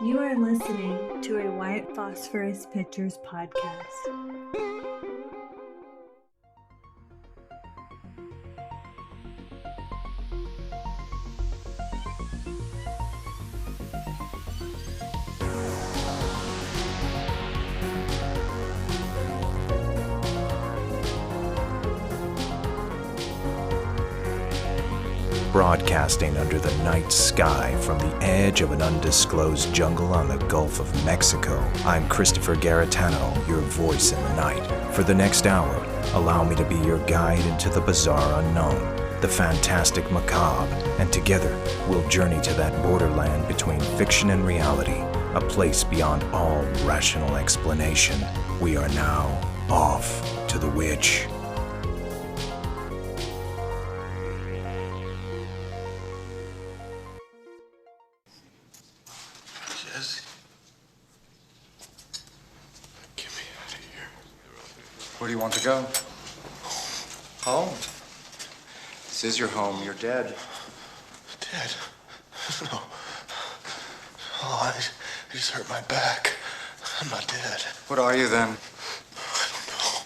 You are listening to a White Phosphorus Pictures podcast. Broadcasting under the night sky from the edge of an undisclosed jungle on the Gulf of Mexico, I'm Christopher Garetano, your voice in the night. For the next hour, allow me to be your guide into the bizarre unknown, the fantastic macabre, and together we'll journey to that borderland between fiction and reality, a place beyond all rational explanation. We are now off to the witch. Where do you want to go? Home. This is your home. You're dead. Dead? No. Oh, I just hurt my back. I'm not dead. What are you then? I don't know.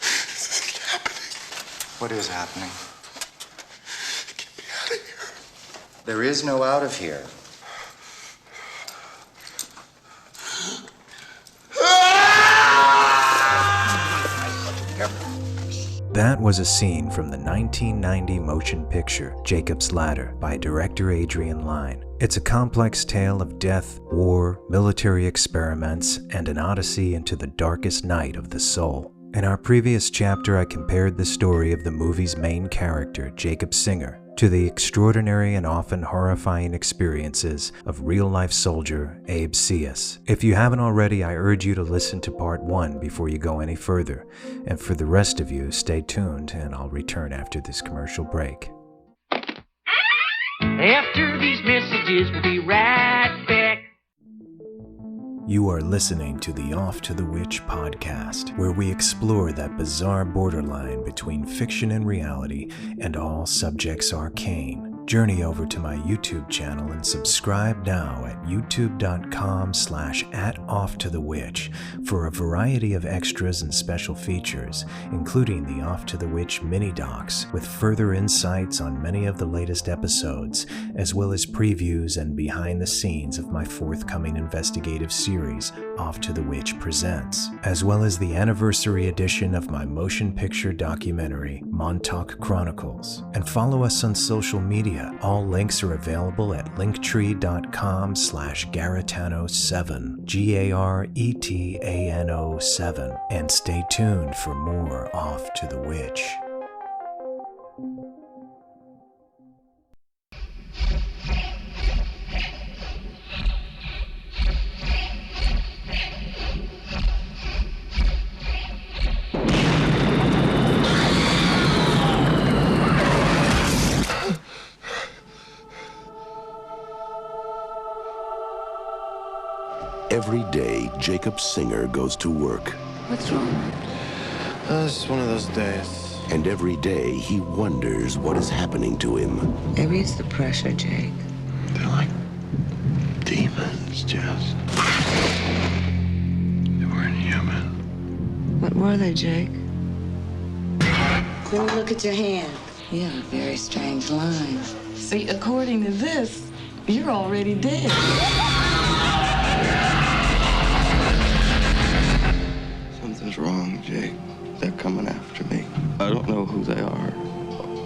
This isn't happening. What is happening? Get me out of here. There is no out of here. That was a scene from the 1990 motion picture Jacob's Ladder by director Adrian Lyne. It's a complex tale of death, war, military experiments, and an odyssey into the darkest night of the soul. In our previous chapter, I compared the story of the movie's main character, Jacob Singer, to the extraordinary and often horrifying experiences of real-life soldier ABE SIAS. If you haven't already, I urge you to listen to part 1 before you go any further. And for the rest of you, stay tuned and I'll return after this commercial break. After these messages, we'll be right back. You are listening to the Off to the Witch podcast, where we explore that bizarre borderline between fiction and reality and all subjects arcane. Journey over to my YouTube channel and subscribe now at youtube.com/@offtothewitch for a variety of extras and special features, including the Off to the Witch mini docs with further insights on many of the latest episodes, as well as previews and behind the scenes of my forthcoming investigative series, Off to the Witch Presents, as well as the anniversary edition of my motion picture documentary, Montauk Chronicles. And follow us on social media. All links are available at linktree.com/Garetano7, Garetano7, and stay tuned for more Off to the Witch. Every day, Jacob Singer goes to work. What's wrong? It's one of those days. And every day, he wonders what is happening to him. Maybe it's the pressure, Jake. They're like demons, Jess. They weren't human. What were they, Jake? Let me look at your hand. You have a very strange line. See, according to this, you're already dead. Something's wrong, Jake. They're coming after me. I don't know who they are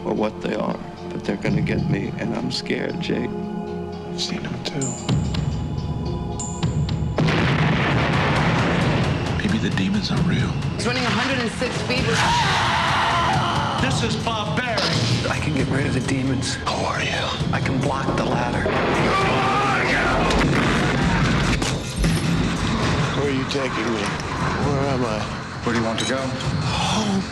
or what they are, but they're gonna get me, and I'm scared, Jake. I've seen them too. Maybe the demons are real. It's running 106 feet. This is barbaric. I can get rid of the demons. Who are you? I can block the ladder. Where are you taking me? Where am I? Where do you want to go? Home.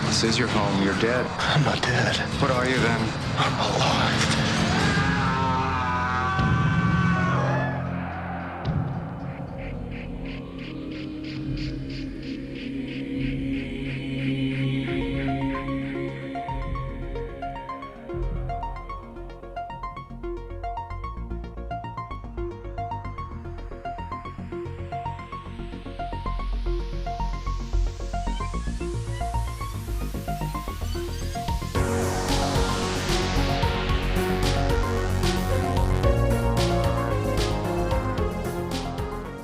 This is your home. You're dead. I'm not dead. What are you then? I'm alive.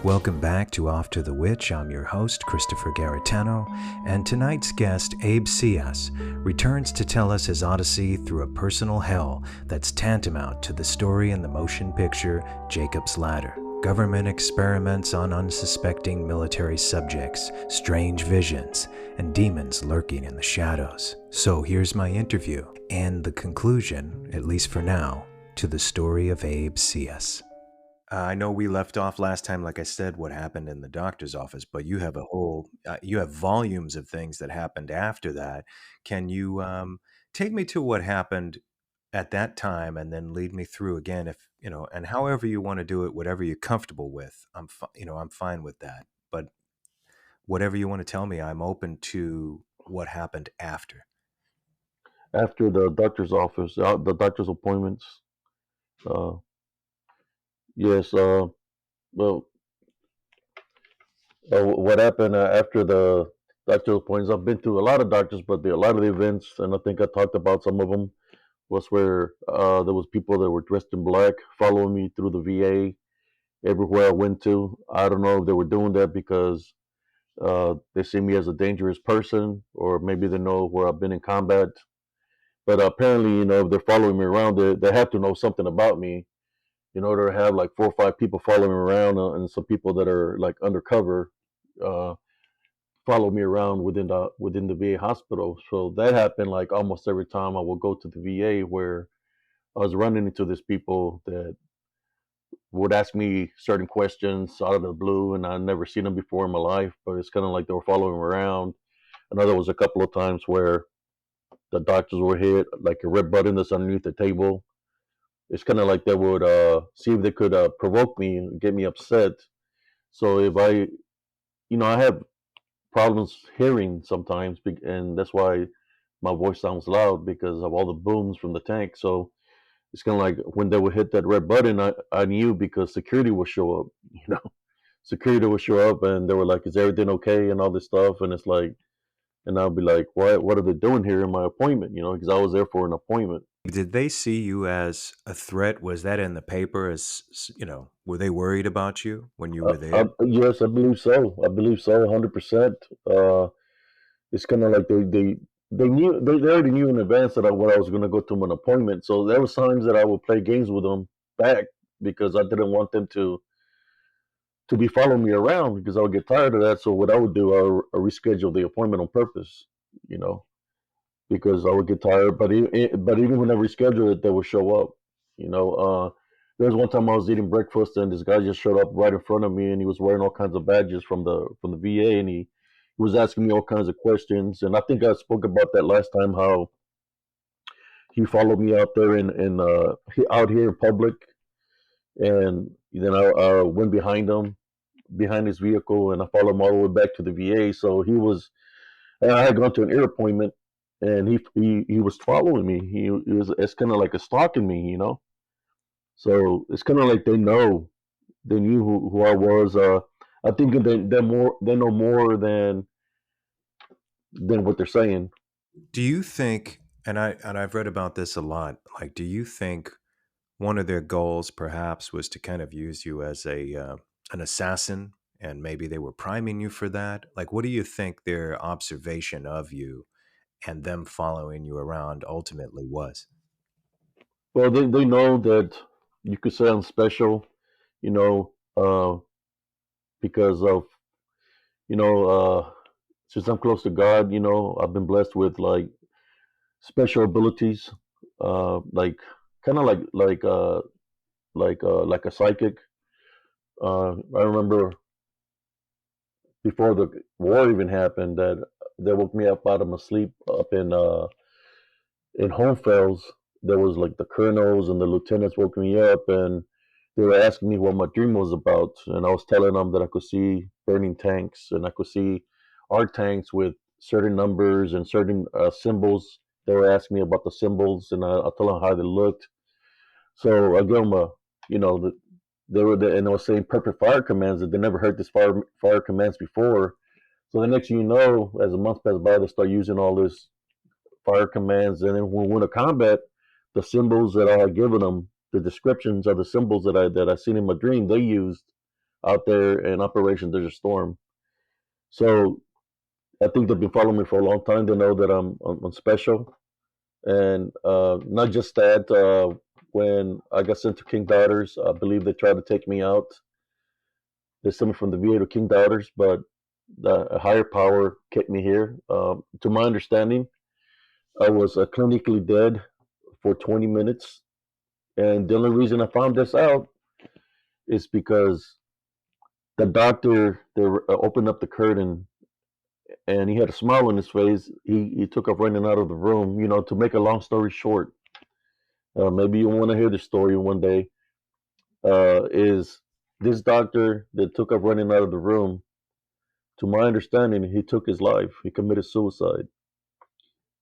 Welcome back to Off to the Witch. I'm your host, Christopher Garetano, and tonight's guest, Abe Sias, returns to tell us his odyssey through a personal hell that's tantamount to the story in the motion picture Jacob's Ladder. Government experiments on unsuspecting military subjects, strange visions, and demons lurking in the shadows. So here's my interview and the conclusion, at least for now, to the story of Abe Sias. I know we left off last time, like I said, what happened in the doctor's office, but you have you have volumes of things that happened after that. Can you take me to what happened at that time and then lead me through again, if, and however you want to do it, whatever you're comfortable with, I'm fine with that. But whatever you want to tell me, I'm open to what happened after. After the doctor's office, the doctor's appointments, yes. Well, what happened after the doctor's appointments? I've been to a lot of doctors, but a lot of the events, and I think I talked about some of them, was where there was people that were dressed in black following me through the VA everywhere I went to. I don't know if they were doing that because they see me as a dangerous person, or maybe they know where I've been in combat. But apparently, if they're following me around, they have to know something about me in order to have like 4 or 5 people following me around, and some people that are like undercover follow me around within the VA hospital. So that happened like almost every time I would go to the VA, where I was running into these people that would ask me certain questions out of the blue, and I'd never seen them before in my life, but it's kind of like they were following me around. I know there was a couple of times where the doctors were hit like a red button that's underneath the table. It's kind of like they would see if they could provoke me and get me upset. So if I have problems hearing sometimes, and that's why my voice sounds loud, because of all the booms from the tank. So it's kind of like when they would hit that red button, I knew, because security would show up. Security would show up, and they were like, "Is everything okay?" and all this stuff. And it's like, and I'll be like, "What are they doing here in my appointment?" Because I was there for an appointment. Did they see you as a threat? Was that in the paper? Were they worried about you when you were there? Yes, I believe so. 100%. It's kind of like they knew, they already knew in advance that what I was going to go to an appointment. So there was times that I would play games with them back, because I didn't want them to be following me around, because I would get tired of that. So what I would do, I reschedule the appointment on purpose, because I would get tired. But even when I reschedule it, they would show up. There was one time I was eating breakfast, and this guy just showed up right in front of me, and he was wearing all kinds of badges from the VA, and he was asking me all kinds of questions. And I think I spoke about that last time, how he followed me out there out here in public, and then I went behind his vehicle, and I followed him all the way back to the VA. So I had gone to an ear appointment, and he was following me. It's kind of like a stalking me, So it's kind of like they knew who I was. I think they know more than what they're saying. Do you think, and I've read about this a lot, like, do you think one of their goals perhaps was to kind of use you as an assassin, and maybe they were priming you for that? Like, what do you think their observation of you and them following you around ultimately was? Well, they know that you could say I'm special, because of, since I'm close to God, I've been blessed with like special abilities, like kind of like a psychic. I remember before the war even happened, that they woke me up out of my sleep up in Homefells. There was like the colonels and the lieutenants woke me up, and they were asking me what my dream was about. And I was telling them that I could see burning tanks, and I could see our tanks with certain numbers and certain symbols. They were asking me about the symbols, and I told them how they looked. So I gave them and I was saying perfect fire commands, that they never heard this fire commands before. So the next thing you know, as the months pass by, they start using all this fire commands. And then when we went to combat, the symbols that I had given them, the descriptions of the symbols that I seen in my dream, they used out there in Operation Desert Storm. So I think they've been following me for a long time. They know that I'm special, and not just that. When I got sent to King Daughters, I believe they tried to take me out. They sent me from the VA to King Daughters, but a higher power kept me here. To my understanding, I was clinically dead for 20 minutes, and the only reason I found this out is because the doctor they opened up the curtain and he had a smile on his face. He took off running out of the room. To make a long story short, maybe you want to hear the story one day. Is this doctor that took off running out of the room? To my understanding, he took his life. He committed suicide.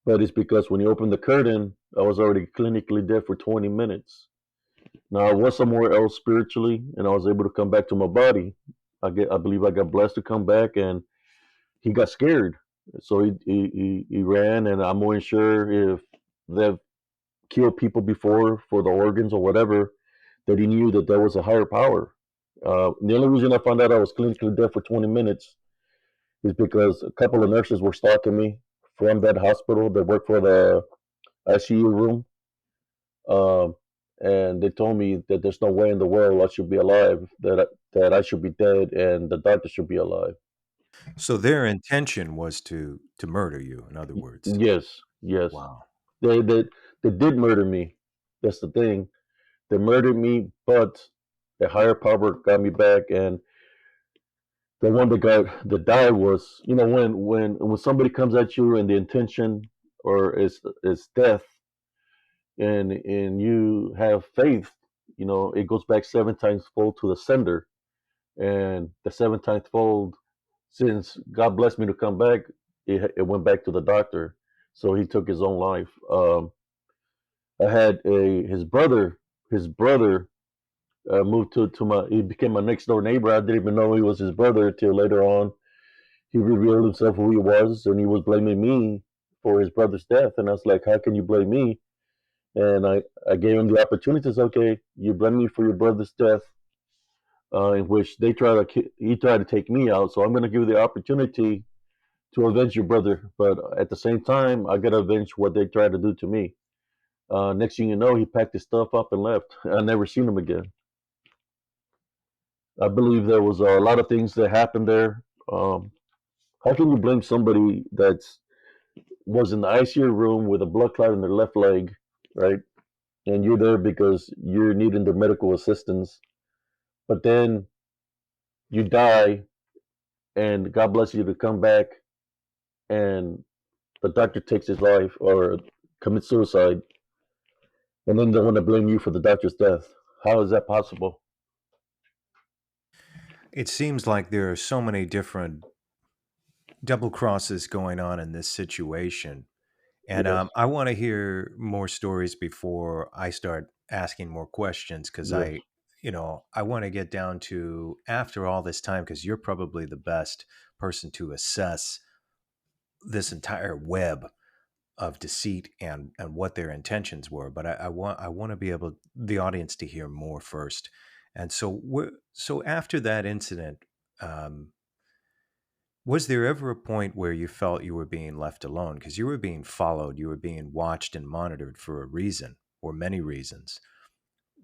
But it's because when he opened the curtain, I was already clinically dead for 20 minutes. Now I was somewhere else spiritually, and I was able to come back to my body. I believe I got blessed to come back, and he got scared, so he ran. And I'm more sure if they've killed people before for the organs or whatever, that he knew that there was a higher power. The only reason I found out I was clinically dead for 20 minutes is because a couple of nurses were stalking me from that hospital that worked for the ICU room. And they told me that there's no way in the world I should be alive, that I should be dead, and the doctor should be alive. So their intention was to murder you, in other words. Yes. Wow. They did murder me. That's the thing. They murdered me, but a higher power got me back, and the one that died was, when somebody comes at you and the intention or is death, and you have faith, it goes back 7 times fold to the sender, and the 7 times fold, since God blessed me to come back, it went back to the doctor, so he took his own life. I had his brother moved he became my next door neighbor. I didn't even know he was his brother until later on. He revealed himself who he was, and he was blaming me for his brother's death. And I was like, how can you blame me? And I gave him the opportunity to say, okay, you blame me for your brother's death, in which he tried to take me out. So I'm going to give you the opportunity to avenge your brother. But at the same time, I got to avenge what they tried to do to me. Next thing you know, he packed his stuff up and left. I never seen him again. I believe there was a lot of things that happened there. How can you blame somebody that was in the ICU room with a blood clot in their left leg, right? And you're there because you're needing the medical assistance, but then you die, and God bless you to come back, and the doctor takes his life or commits suicide, and then they want to blame you for the doctor's death. How is that possible? It seems like there are so many different double crosses going on in this situation. And Yes. I want to hear more stories before I start asking more questions, because Yes. I want to get down to, after all this time, because you're probably the best person to assess this entire web of deceit and what their intentions were. But I want to be able the audience to hear more first. And so after that incident, um, was there ever a point where you felt you were being left alone? Because you were being followed, you were being watched and monitored for a reason or many reasons.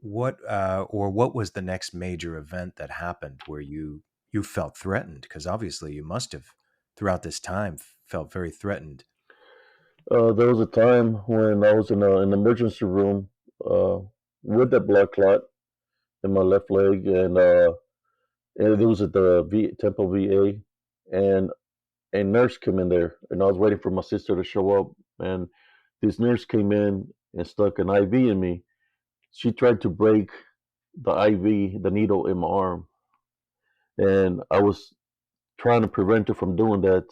What was the next major event that happened where you felt threatened? Because obviously you must have, throughout this time, felt very threatened. There was a time when I was in an emergency room, uh, with a blood clot in my left leg, and it was at the Temple VA, and a nurse came in there, and I was waiting for my sister to show up, and this nurse came in and stuck an IV in me. She tried to break the IV, the needle in my arm, and I was trying to prevent her from doing that.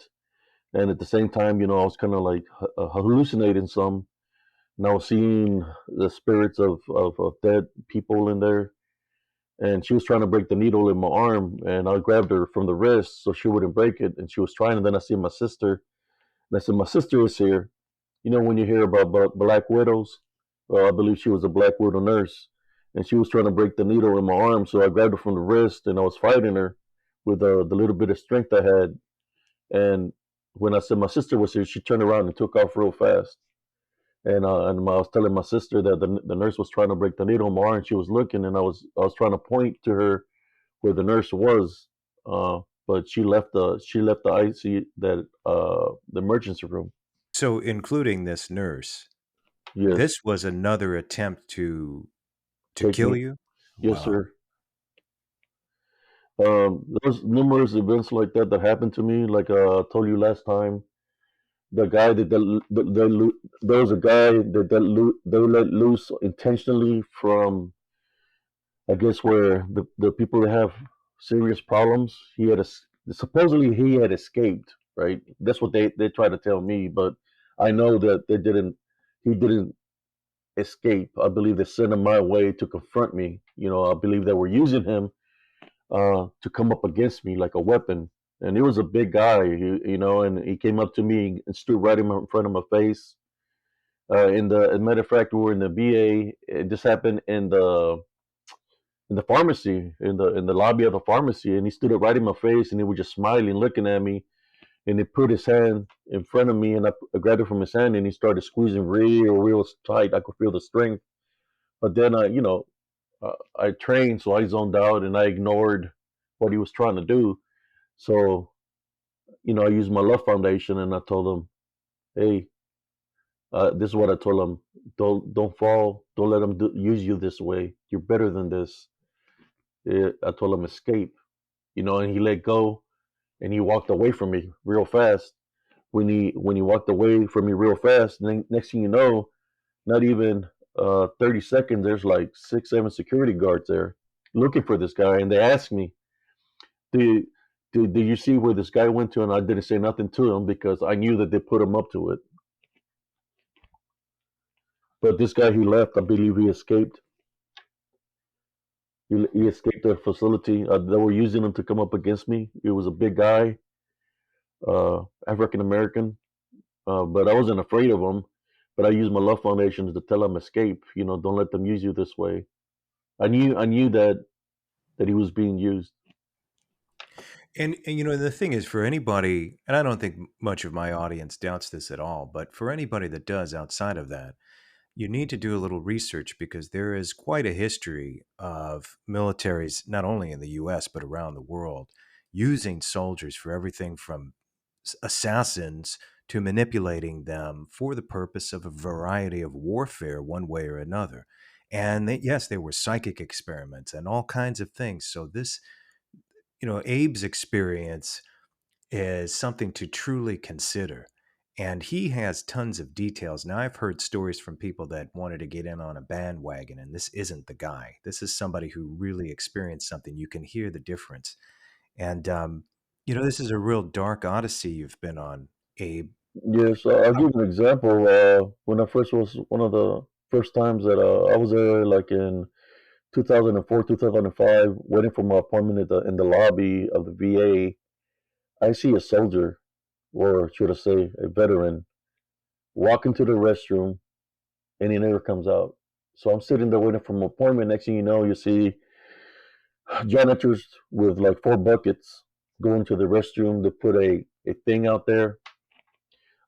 And at the same time, I was kind of like hallucinating some, and I was seeing the spirits of dead people in there. And she was trying to break the needle in my arm, and I grabbed her from the wrist so she wouldn't break it. And she was trying, and then I see my sister, and I said, "My sister is here." When you hear about black widows, well, I believe she was a black widow nurse, and she was trying to break the needle in my arm. So I grabbed her from the wrist, and I was fighting her with the little bit of strength I had. And when I said my sister was here, she turned around and took off real fast. And I was telling my sister that the nurse was trying to break the needle in my arm. And she was looking, and I was trying to point to her where the nurse was, but she left the IC that the emergency room. So, including this nurse, Yes, this was another attempt to take kill me. you? Yes, Wow. sir. There's numerous events like that that happened to me. Like I told you last time, the guy there was a guy they let loose intentionally from, I guess, where the people that have serious problems. Supposedly he had escaped, right? That's what they try to tell me, but I know that he didn't escape. I believe they sent him my way to confront me. I believe they were using him to come up against me like a weapon. And he was a big guy, and he came up to me and stood right in front of my face. As a matter of fact, we were in the VA. It just happened in the pharmacy, in the lobby of the pharmacy, and he stood up right in my face, and he was just smiling, looking at me, and he put his hand in front of me, and I grabbed it from his hand, and he started squeezing real tight. I could feel the strength, but then I trained, so I zoned out and I ignored what he was trying to do. So I used my love foundation, and I told him, "Hey, this is what I told him: don't fall, don't let him use you this way. You're better than this." I told him escape, and he let go, and he walked away from me real fast. When he walked away from me real fast, next thing you know, not even 30 seconds, there's like 6, 7 security guards there looking for this guy, and they asked me, "Did did you see where this guy went to?" And I didn't say nothing to him because I knew that they put him up to it. But this guy, he left. I believe he escaped. He escaped the facility. They were using him to come up against me. He was a big guy, African American, but I wasn't afraid of him. But I used my love foundations to tell him escape. Don't let them use you this way. I knew that he was being used. And the thing is, for anybody, and I don't think much of my audience doubts this at all, but for anybody that does outside of that, you need to do a little research because there is quite a history of militaries, not only in the US, but around the world, using soldiers for everything from assassins to manipulating them for the purpose of a variety of warfare, one way or another. And yes, there were psychic experiments and all kinds of things. So this, Abe's experience is something to truly consider. And he has tons of details. Now, I've heard stories from people that wanted to get in on a bandwagon, and this isn't the guy. This is somebody who really experienced something. You can hear the difference. And, this is a real dark odyssey you've been on, Abe. Yes, I'll give you an example. When I first was one of the first times that I was there, like in 2004, 2005, waiting for my appointment in the lobby of the VA, I see a soldier, or should I say, a veteran, walk into the restroom, and he never comes out. So I'm sitting there waiting for my appointment. Next thing you know, you see janitors with like 4 buckets go into the restroom to put a thing out there.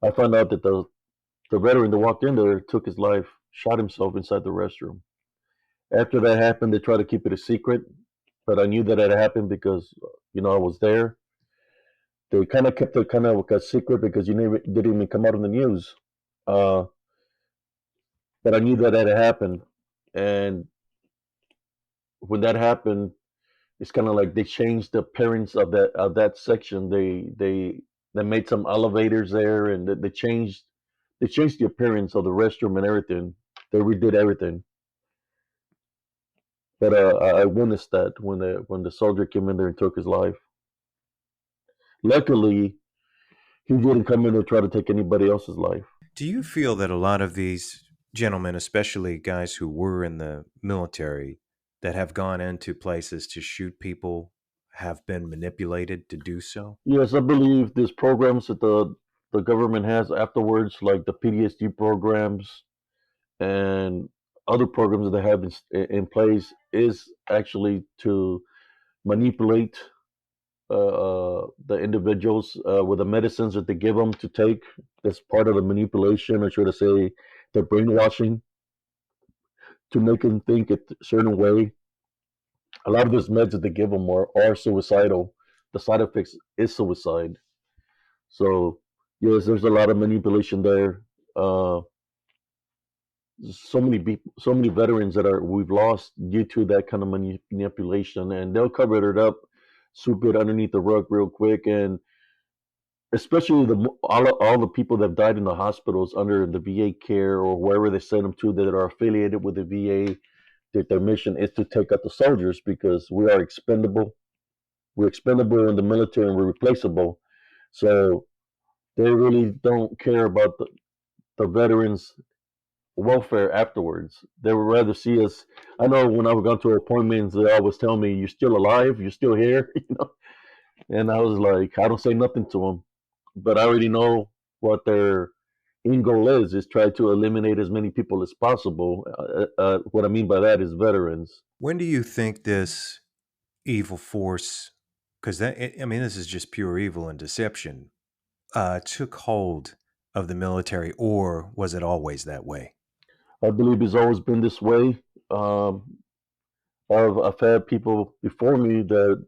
I found out that the veteran that walked in there took his life, shot himself inside the restroom. After that happened, they tried to keep it a secret, but I knew that had happened because I was there. They kind of kept it kind of a secret because didn't even come out on the news. Uh, but I knew that had happened, and when that happened, it's kind of like they changed the appearance of that section. They made some elevators there, and they changed the appearance of the restroom and everything. They redid everything. But I witnessed that when the soldier came in there and took his life. Luckily, he didn't come in there and try to take anybody else's life. Do you feel that a lot of these gentlemen, especially guys who were in the military, that have gone into places to shoot people, have been manipulated to do so? Yes, I believe these programs that the government has afterwards, like the PTSD programs, and other programs that they have in place is actually to manipulate the individuals with the medicines that they give them to take. That's part of the manipulation, or should I say, the brainwashing to make them think a certain way. A lot of those meds that they give them are suicidal. The side effects is suicide. So yes, there's a lot of manipulation there. Uh, so many veterans that are we've lost due to that kind of manipulation, and they'll cover it up, sweep it underneath the rug real quick, and especially all the people that died in the hospitals under the VA care or wherever they send them to that are affiliated with the VA, that their mission is to take out the soldiers because we are expendable. We're expendable in the military and we're replaceable. So they really don't care about the veterans' welfare afterwards. They would rather see us. I know when I would go to appointments, they always tell me, "You're still alive. You're still here." And I was like, I don't say nothing to them, but I already know what their end goal is try to eliminate as many people as possible. What I mean by that is veterans. When do you think this evil force, because this is just pure evil and deception, took hold of the military, or was it always that way? I believe it's always been this way. Um, I've had people before me that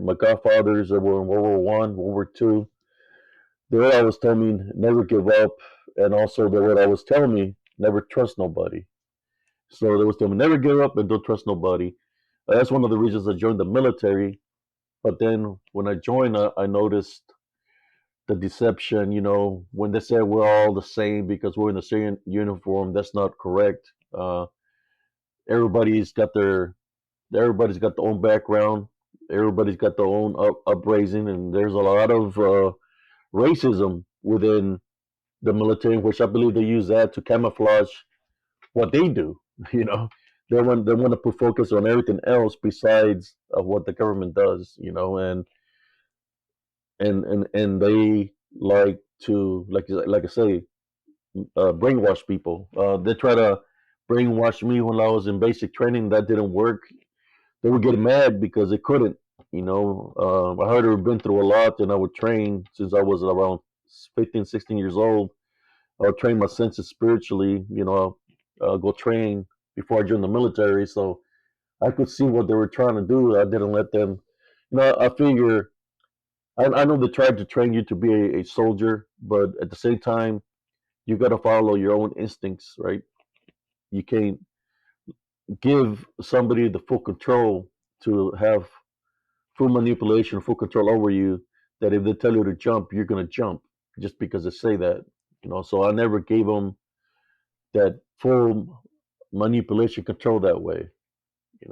my godfathers that were in World War I, World War II. They would always tell me never give up, and also they would always tell me never trust nobody. So they was telling me never give up and don't trust nobody. That's one of the reasons I joined the military. But then when I joined, I noticed the deception. When they say we're all the same because we're in the same uniform, that's not correct. Everybody's got everybody's got their own background. Everybody's got their own uprising, and there's a lot of racism within the military, which I believe they use that to camouflage what they do. You know, they want to put focus on everything else besides what the government does. And they like to like I say, brainwash people. They try to brainwash me when I was in basic training. That didn't work. They would get mad because they couldn't. I heard I've been through a lot, and I would train since I was around 15, 16 years old. I would train my senses spiritually. Go train before I joined the military, so I could see what they were trying to do. I didn't let them. I figure I know they tried to train you to be a soldier, but at the same time, you got to follow your own instincts, right? You can't give somebody the full control to have full manipulation, full control over you. That if they tell you to jump, you're gonna jump just because they say that. So I never gave them that full manipulation control that way.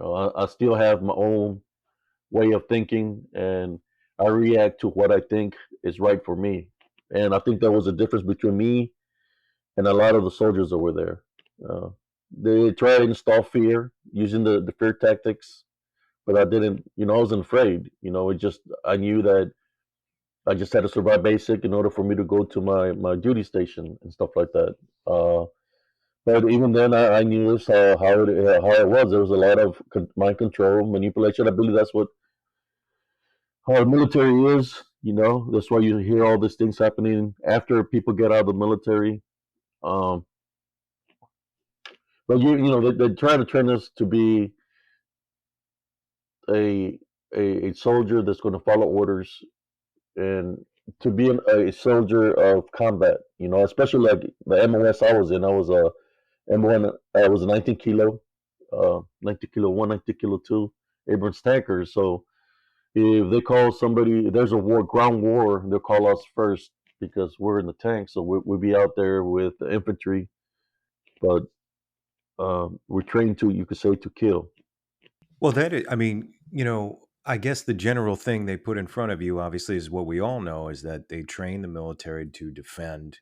I still have my own way of thinking, and I react to what I think is right for me. And I think that was the difference between me and a lot of the soldiers that were there. Uh, they tried to install fear using the fear tactics, but I didn't. I wasn't afraid. I knew that I just had to survive basic in order for me to go to my duty station and stuff like that. But even then, I knew this how it was. There was a lot of mind control, manipulation. I believe that's what how the military is. That's why you hear all these things happening after people get out of the military. Um, but they try to train us to be a a soldier that's going to follow orders and to be a soldier of combat. Especially like the MOS I was in. I was a M1. I was a 19 kilo, 19 kilo one, 19 kilo two Abrams tankers. So if they call somebody, there's a ground war, they'll call us first because we're in the tank. So we'll be out there with the infantry, but we're trained to, you could say, to kill. Well, I guess the general thing they put in front of you, obviously, is what we all know, is that they train the military to defend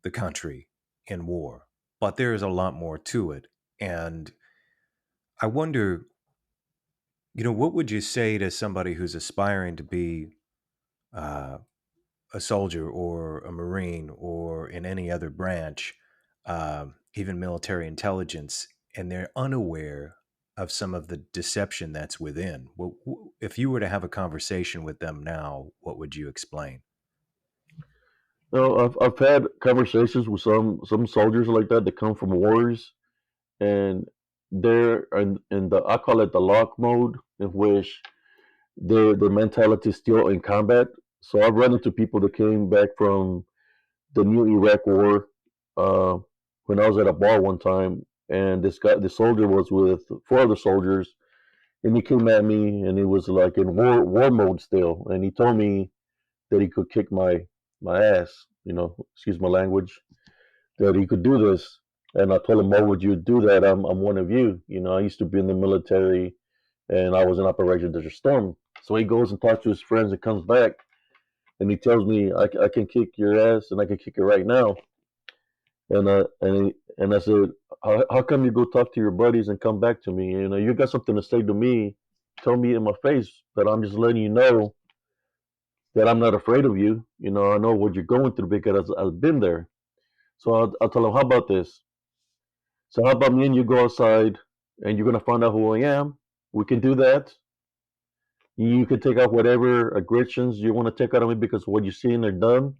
the country in war. But there is a lot more to it. And I wonder, what would you say to somebody who's aspiring to be a soldier or a Marine or in any other branch, even military intelligence, and they're unaware of some of the deception that's within. If you were to have a conversation with them now, what would you explain? No, I've had conversations with some soldiers like that that come from wars, and they're in the, I call it the lock mode, in which their mentality is still in combat. So I've run into people that came back from the new Iraq War. Uh, when I was at a bar one time, and the soldier was with four other soldiers, and he came at me, and he was like in war mode still, and he told me that he could kick my ass. Excuse my language. That he could do this, and I told him, "Why would you do that? I'm one of you. I used to be in the military, and I was in Operation Desert Storm." So he goes and talks to his friends and comes back, and he tells me, I can kick your ass, and I can kick it right now. And I said, how come you go talk to your buddies and come back to me? You got something to say to me, tell me in my face, but I'm just letting you know that I'm not afraid of you. I know what you're going through because I've been there. So I'll tell him, how about this? So how about me and you go outside, and you're going to find out who I am? We can do that. You can take out whatever aggressions you want to take out on me because what you've seen or done,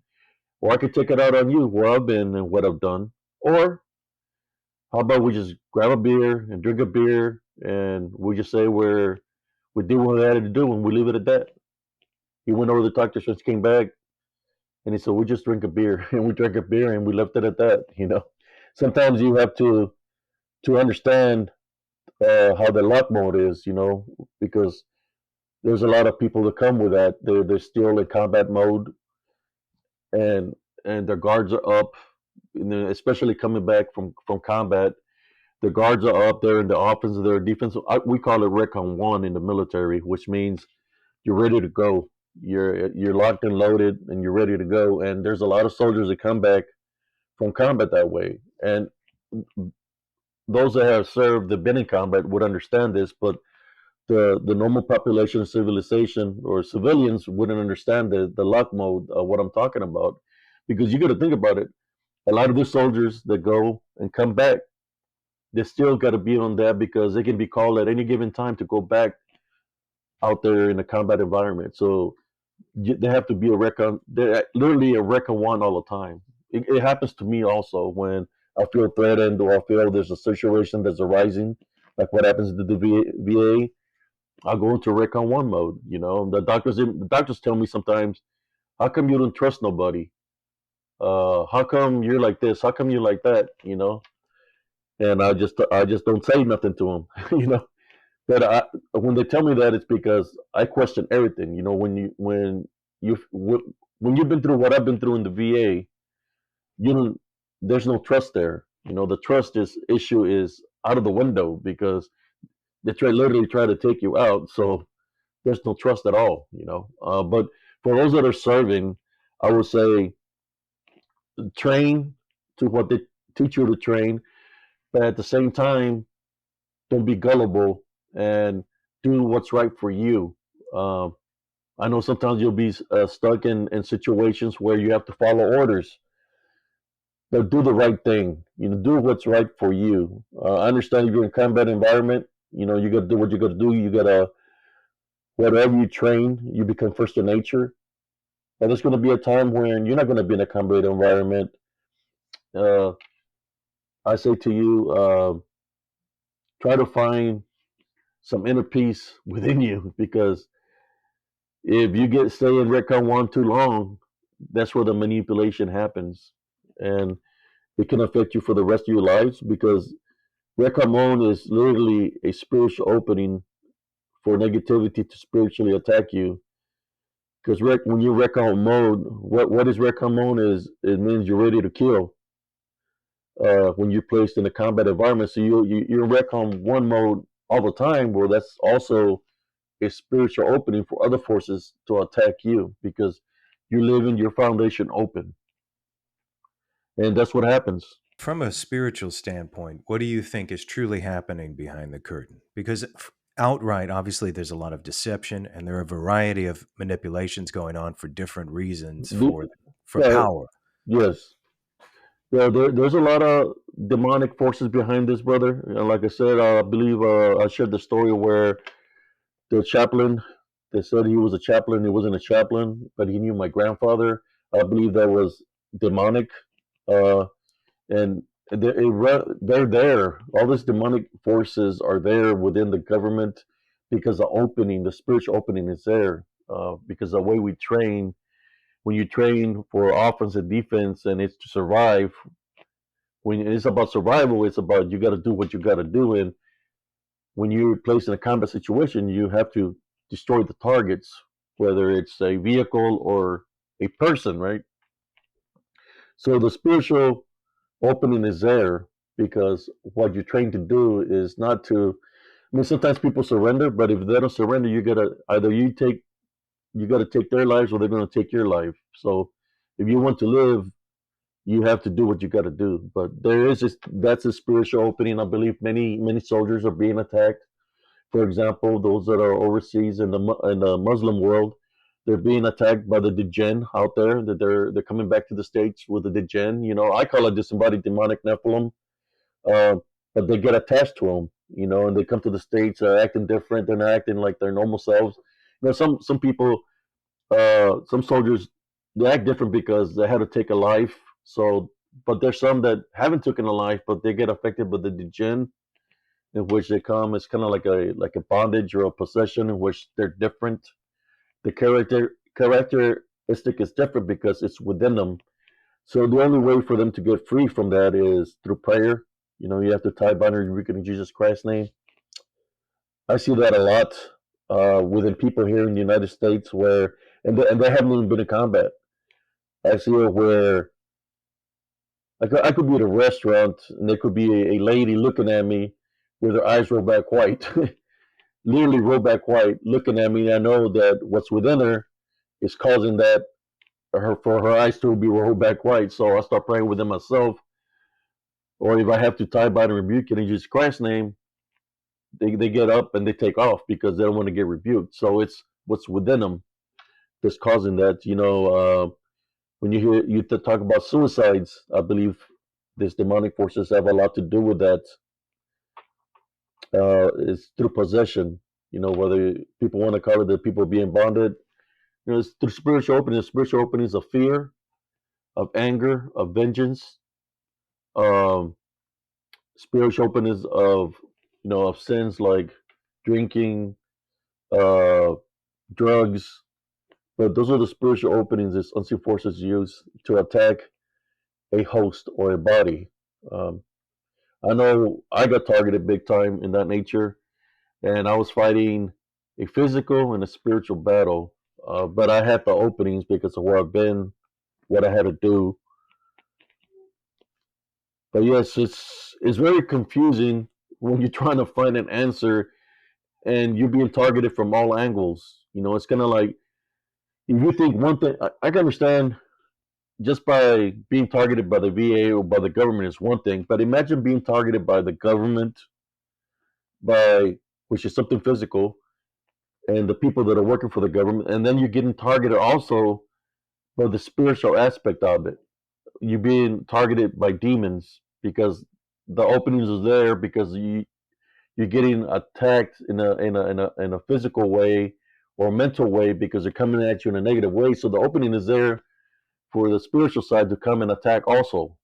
or I could take it out on you, where I've been and what I've done. Or how about we just grab a beer and drink a beer, and we just say we did what we had to do, and we leave it at that. He went over to talk to us, came back, and he said, we just drink a beer, and we drank a beer, and we left it at that. Sometimes you have to understand how the lock mode is, because there's a lot of people that come with that. They're still in combat mode, and their guards are up, especially coming back from combat. The guards are up there in the offense, their defense. We call it Recon 1 in the military, which means you're ready to go. You're locked and loaded, and you're ready to go. And there's a lot of soldiers that come back from combat that way. And those that have served, that been in combat, would understand this, but the normal population of civilization or civilians wouldn't understand the lock mode of what I'm talking about. Because you got to think about it. A lot of the soldiers that go and come back, they still got to be on that because they can be called at any given time to go back out there in a combat environment. So they have to be they're literally a Recon 1 all the time. It happens to me also when I feel threatened or I feel there's a situation that's arising, like what happens to the VA. I'll go into Recon 1 mode. The doctors tell me sometimes, how come you don't trust nobody? How come you're like this? How come you're like that? And I just don't say nothing to them. But when they tell me that, it's because I question everything. When you've been through what I've been through in the VA, there's no trust there. The trust issue is out of the window because they literally try to take you out. So there's no trust at all. But for those that are serving, I would say train to what they teach you to train, but at the same time, don't be gullible and do what's right for you. I know sometimes you'll be stuck in situations where you have to follow orders, but do the right thing. Do what's right for you. I understand if you're in a combat environment, you got to do what you got to do. You got to, whatever you train, you become first in nature. But there's going to be a time when you're not going to be in a combat environment. I say to you, try to find some inner peace within you, because if you stay in Recon 1 too long, that's where the manipulation happens, and it can affect you for the rest of your lives, because Recon 1 is literally a spiritual opening for negativity to spiritually attack you. Because when you're Recon mode, what is Recon mode is, it means you're ready to kill. When you're placed in a combat environment, so you're in Recon 1 mode all the time, where that's also a spiritual opening for other forces to attack you, because you're leaving your foundation open. And that's what happens. From a spiritual standpoint, what do you think is truly happening behind the curtain? Because outright, obviously, there's a lot of deception, and there are a variety of manipulations going on for different reasons for power. Yes. Yeah, there's a lot of demonic forces behind this, brother. And like I said, I believe I shared the story where the chaplain, they said he was a chaplain. He wasn't a chaplain, but he knew my grandfather. I believe that was demonic. Uh, and they're there. All these demonic forces are there within the government because the opening, the spiritual opening is there. Because the way we train, when you train for offense and defense, and it's to survive, when it's about survival, it's about you got to do what you got to do. And when you're placed in a combat situation, you have to destroy the targets, whether it's a vehicle or a person, right? So the spiritual opening is there because what you're trained to do is not to. I mean, sometimes people surrender, but if they don't surrender, you gotta either you gotta take their lives or they're gonna take your life. So if you want to live, you have to do what you got to do. But there is this, that's a spiritual opening. I believe many soldiers are being attacked. For example, those that are overseas in the Muslim world, they're being attacked by the djinn out there. That they're coming back to the states with the djinn. You know, I call it disembodied demonic Nephilim. Uh, but they get attached to them. You know, and they come to the states acting different. They're not acting like their normal selves. You know, some people, some soldiers, they act different because they had to take a life. So, but there's some that haven't taken a life, but they get affected by the djinn, in which they come. It's kind of like a bondage or a possession in which they're different. The characteristic is different because it's within them. So the only way for them to get free from that is through prayer. You know, you have to tie binary rebuke in Jesus Christ's name. I see that a lot within people here in the United States where, and they haven't even been in combat. I see it where I could be at a restaurant and there could be a lady looking at me with her eyes rolled back white, literally rolled back white, looking at me. And I know that what's within her is causing that for her eyes to be rolled back white. So I start praying within myself. Or if I have to tie by and rebuke it in Jesus Christ's name, they get up and they take off because they don't want to get rebuked. So it's what's within them that's causing that. You know, when you hear you talk about suicides, I believe these demonic forces have a lot to do with that. It's through possession. You know, whether people want to call it the people being bonded. You know, it's through spiritual openings. Spiritual openings of fear, of anger, of vengeance. Um, Spiritual openings of of sins like drinking, uh, drugs. But those are the spiritual openings that unseen forces use to attack a host or a body. Um, I know I got targeted big time in that nature, and I was fighting a physical and a spiritual battle. But I had the openings because of where I've been, what I had to do. But yes, it's very confusing when you're trying to find an answer and you're being targeted from all angles. You know, it's kind of like if you think one thing, I can understand just by being targeted by the VA or by the government is one thing, but imagine being targeted by the government, by which is something physical, and the people that are working for the government, and then you're getting targeted also by the spiritual aspect of it. You're being targeted by demons because the openings is there because you're getting attacked in a physical way or mental way because they're coming at you in a negative way. So the opening is there for the spiritual side to come and attack also.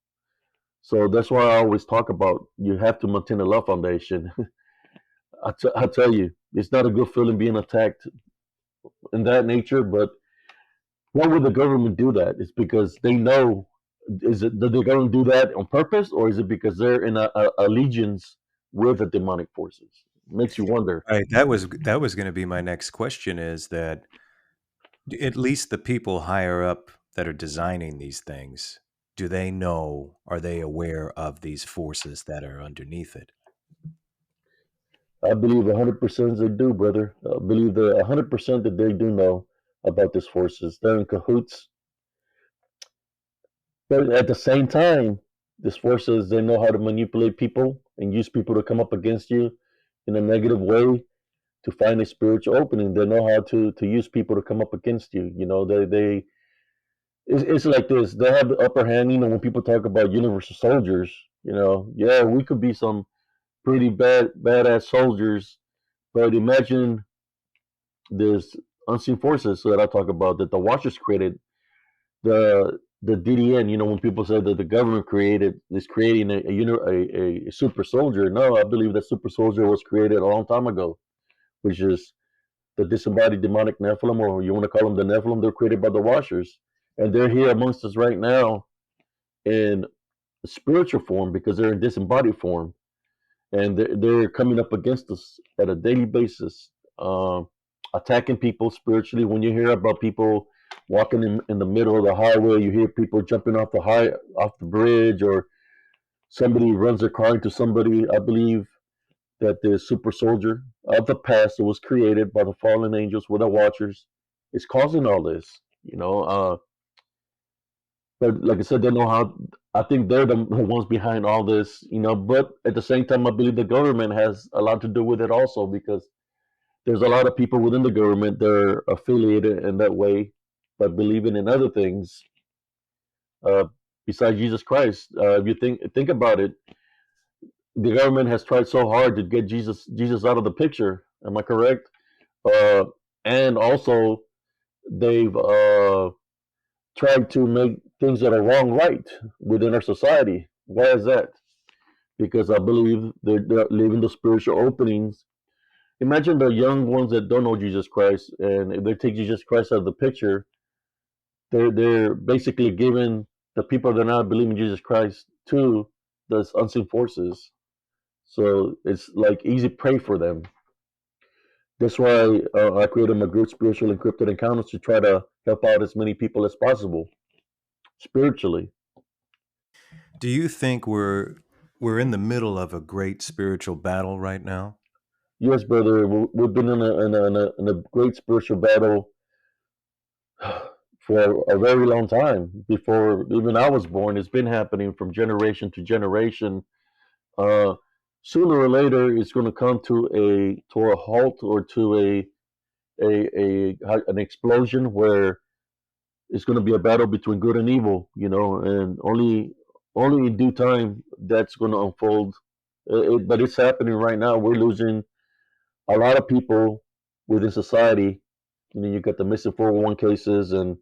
So that's why I always talk about you have to maintain a love foundation. I tell you, it's not a good feeling being attacked in that nature, but why would the government do that? It's because they know, is it that they're going to do that on purpose, or is it because they're in a allegiance with the demonic forces? It makes you wonder. Right. That was going to be my next question. Is that at least the people higher up that are designing these things, do they know? Are they aware of these forces that are underneath it? I believe 100% they do, brother. I believe that 100% that they do know about these forces. They're in cahoots. But at the same time, these forces, they know how to manipulate people and use people to come up against you in a negative way to find a spiritual opening. They know how to use people to come up against you. You know, it's like this. They have the upper hand. When people talk about universal soldiers, yeah, we could be some pretty badass soldiers, but imagine this unseen forces that I talk about that the Watchers created. The DDN, when people say that the government is creating a super soldier. No, I believe that super soldier was created a long time ago, which is the disembodied demonic Nephilim, or you want to call them the Nephilim. They're created by the Watchers, and they're here amongst us right now in spiritual form because they're in disembodied form, and they're coming up against us at a daily basis, attacking people spiritually. When you hear about people walking in the middle of the highway, you hear people jumping off the bridge, or somebody runs their car into somebody. I believe that the super soldier of the past that was created by the fallen angels with the Watchers is causing all this. But like I said, they know how. I think they're the ones behind all this. But at the same time, I believe the government has a lot to do with it also, because there's a lot of people within the government that are affiliated in that way by believing in other things uh, besides Jesus Christ. If you think about it, the government has tried so hard to get Jesus out of the picture. Am I correct? Uh, and also, they've tried to make things that are wrong right within our society. Why is that? Because I believe they're leaving the spiritual openings. Imagine the young ones that don't know Jesus Christ, and if they take Jesus Christ out of the picture, they're basically giving the people that are not believing Jesus Christ to those unseen forces. So it's like easy prey for them. That's why I created my group, Spiritual Encrypted Encounters, to try to help out as many people as possible spiritually. Do you think we're in the middle of a great spiritual battle right now? Yes, brother, we've been in a great spiritual battle for a very long time. Before even I was born, it's been happening from generation to generation. Uh, Sooner or later, it's going to come to a halt, or to an explosion where it's going to be a battle between good and evil. And only in due time that's going to unfold. But it's happening right now. We're losing a lot of people within society. You got the missing 401 cases, and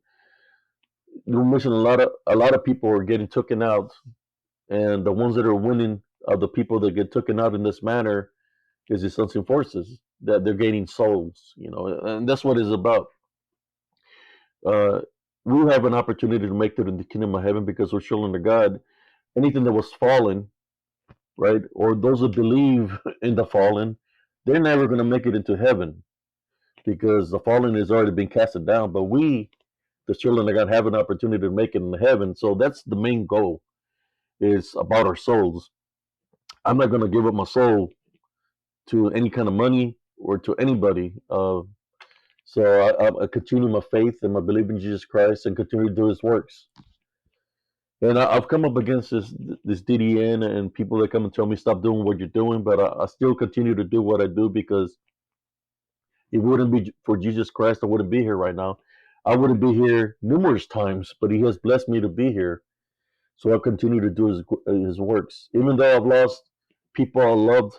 you're missing a lot of people are getting taken out, and the ones that are winning are the people that get taken out in this manner is the unseen forces that they're gaining souls. And that's what it's about. Uh, we have an opportunity to make it in the kingdom of heaven because we're children of God. Anything that was fallen, right, or those that believe in the fallen, they're never going to make it into heaven because the fallen has already been casted down. But we, the children of God, have an opportunity to make it in heaven. So that's the main goal. Is about our souls. I'm not going to give up my soul to any kind of money or to anybody. So I continue my faith and my belief in Jesus Christ and continue to do His works. And I've come up against this DDN and people that come and tell me stop doing what you're doing, but I still continue to do what I do because it wouldn't be for Jesus Christ, I wouldn't be here right now. I wouldn't be here numerous times, but He has blessed me to be here. So I continue to do His works, even though I've lost people I loved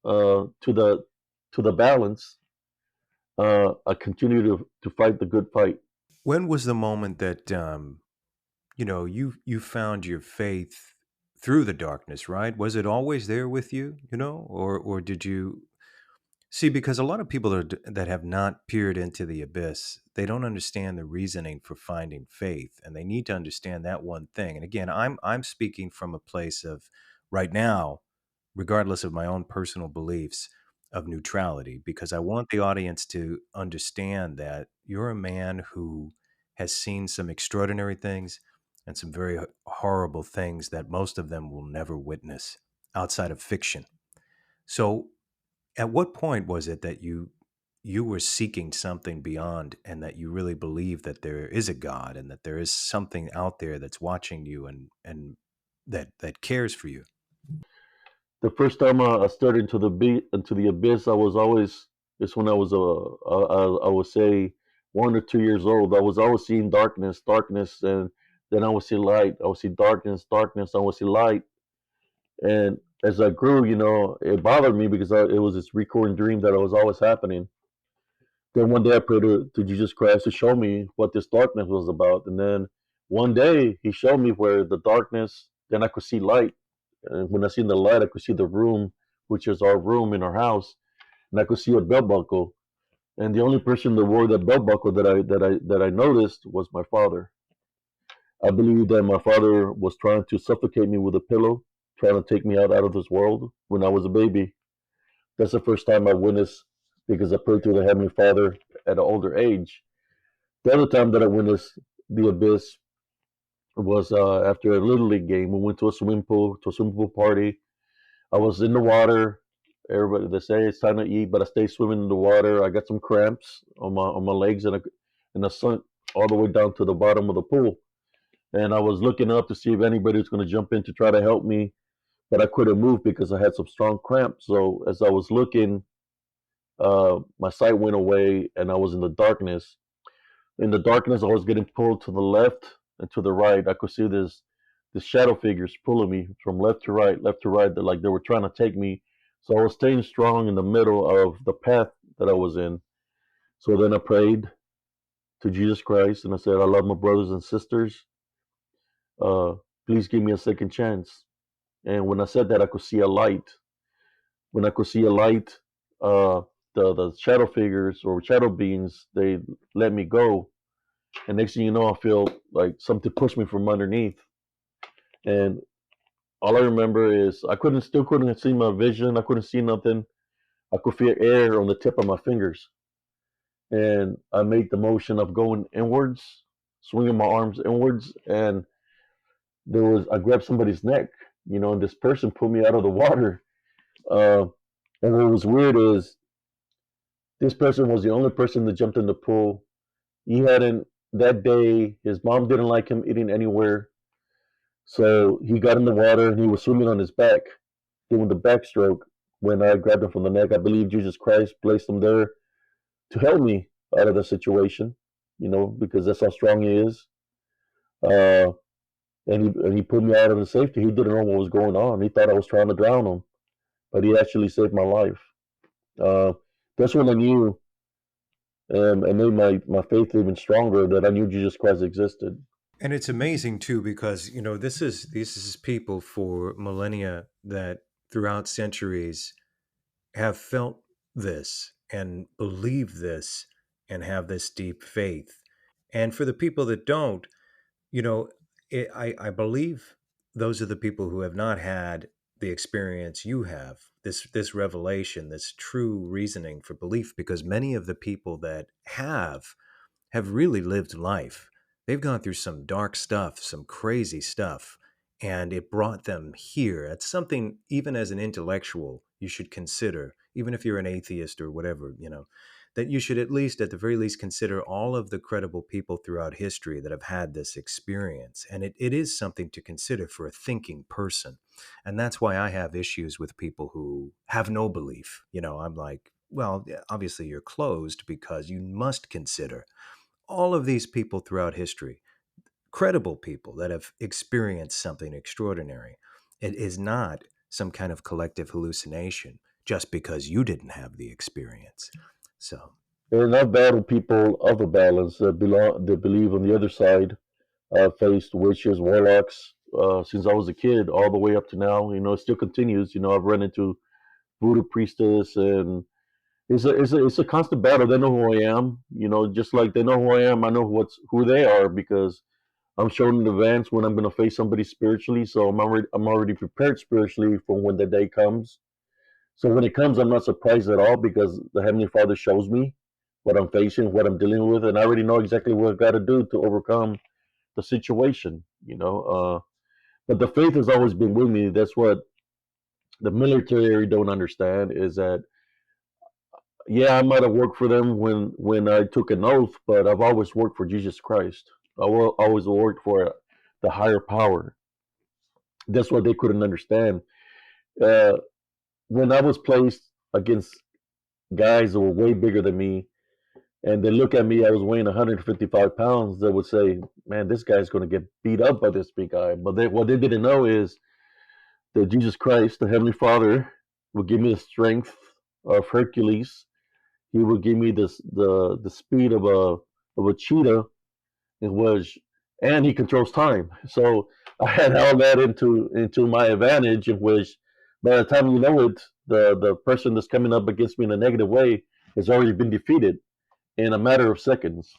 to the balance. I continue to fight the good fight. When was the moment that you found your faith through the darkness? Right? Was it always there with you? Or did you see? Because a lot of people that have not peered into the abyss, they don't understand the reasoning for finding faith, and they need to understand that one thing. And again, I'm speaking from a place of right now, regardless of my own personal beliefs, of neutrality, because I want the audience to understand that you're a man who has seen some extraordinary things and some very horrible things that most of them will never witness outside of fiction. So at what point was it that you were seeking something beyond, and that you really believe that there is a God and that there is something out there that's watching you and that cares for you? The first time I started into the abyss, I was always, it's when I was I would say 1 or 2 years old, I was always seeing darkness, darkness, and then I would see light. I would see darkness, darkness. I would see light. And as I grew, it bothered me because it was this recurring dream that was always happening. Then one day I prayed to Jesus Christ to show me what this darkness was about. And then one day he showed me where the darkness, then I could see light. And when I seen the light, I could see the room, which is our room in our house, and I could see a belt buckle. And the only person that wore that belt buckle that I noticed was my father. I believe that my father was trying to suffocate me with a pillow, trying to take me out of this world when I was a baby. That's the first time I witnessed, because I prayed to the Heavenly Father at an older age. The other time that I witnessed the abyss was after a Little League game. We went to a swimming pool party. I was in the water. Everybody, they say it's time to eat, but I stayed swimming in the water. I got some cramps on my legs, and I sunk all the way down to the bottom of the pool. And I was looking up to see if anybody was going to jump in to try to help me, but I couldn't move because I had some strong cramps. So as I was looking, my sight went away, and I was in the darkness. In the darkness, I was getting pulled to the left and to the right. I could see this shadow figures pulling me from left to right, that like they were trying to take me. So I was staying strong in the middle of the path that I was in. So then I prayed to Jesus Christ, and I said, I love my brothers and sisters. Please give me a second chance. And when I said that, I could see a light. When I could see a light, the shadow figures or shadow beings, they let me go. And next thing you know, I feel like something pushed me from underneath. And all I remember is I still couldn't see my vision. I couldn't see nothing. I could feel air on the tip of my fingers. And I made the motion of going inwards, swinging my arms inwards, and I grabbed somebody's neck, and this person pulled me out of the water. And what was weird is this person was the only person that jumped in the pool. That day, his mom didn't like him eating anywhere. So he got in the water and he was swimming on his back, doing the backstroke. When I grabbed him from the neck, I believe Jesus Christ placed him there to help me out of the situation, because that's how strong he is. And he pulled me out of the safety. He didn't know what was going on. He thought I was trying to drown him, but he actually saved my life. That's when I knew, and made my faith even stronger, that I knew Jesus Christ existed. And it's amazing too, because this is people for millennia that throughout centuries have felt this and believe this and have this deep faith. And for the people that don't, I believe those are the people who have not had the experience you have, this revelation, this true reasoning for belief, because many of the people that have really lived life. They've gone through some dark stuff, some crazy stuff, and it brought them here. It's something, even as an intellectual, you should consider, even if you're an atheist or whatever, that you should at the very least, consider all of the credible people throughout history that have had this experience. And it is something to consider for a thinking person. And that's why I have issues with people who have no belief. I'm like, well, obviously you're closed, because you must consider all of these people throughout history, credible people that have experienced something extraordinary. It is not some kind of collective hallucination just because you didn't have the experience. So there are not battle people of the balance that believe on the other side. Faced witches, warlocks, since I was a kid all the way up to now. It still continues. I've run into voodoo priestess, and it's a constant battle. They know who I am, just like they know who I am. I know who they are, because I'm shown in advance when I'm going to face somebody spiritually. So I'm already prepared spiritually for when the day comes. So when it comes, I'm not surprised at all, because the Heavenly Father shows me what I'm facing, what I'm dealing with, and I already know exactly what I've got to do to overcome the situation. But the faith has always been with me. That's what the military don't understand, is that, yeah, I might have worked for them when I took an oath, but I've always worked for Jesus Christ. I will always worked for the higher power. That's what they couldn't understand. When I was placed against guys that were way bigger than me, and they look at me, I was weighing 155 pounds, they would say, man, this guy's going to get beat up by this big guy. But what they didn't know is that Jesus Christ, the Heavenly Father, will give me the strength of Hercules. He will give me the speed of a cheetah, in which, and he controls time. So I had all that into my advantage, in which by the time you know it, the person that's coming up against me in a negative way has already been defeated in a matter of seconds.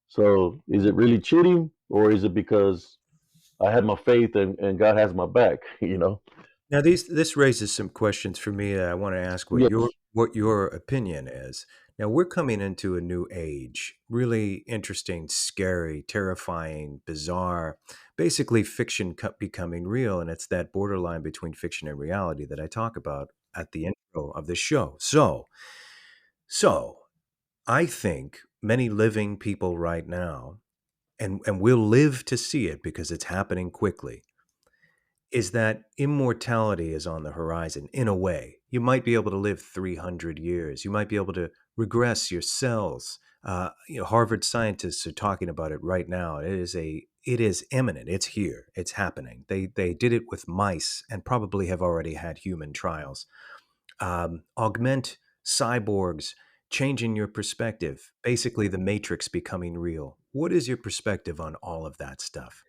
So is it really cheating, or is it because I have my faith and God has my back? You know. Now, this raises some questions for me that I want to ask Yes. what your opinion is. Now, we're coming into a new age, really interesting, scary, terrifying, bizarre, basically fiction becoming real, and it's that borderline between fiction and reality that I talk about at the intro of the show. So I think many living people right now, and will live to see it because it's happening quickly, is that immortality is on the horizon in a way. You might be able to live 300 years. You might be able to regress your cells. Harvard scientists are talking about it right now. It is imminent. It's here. It's happening. They did it with mice and probably have already had human trials. Augment cyborgs, changing your perspective. Basically, the Matrix becoming real. What is your perspective on all of that stuff?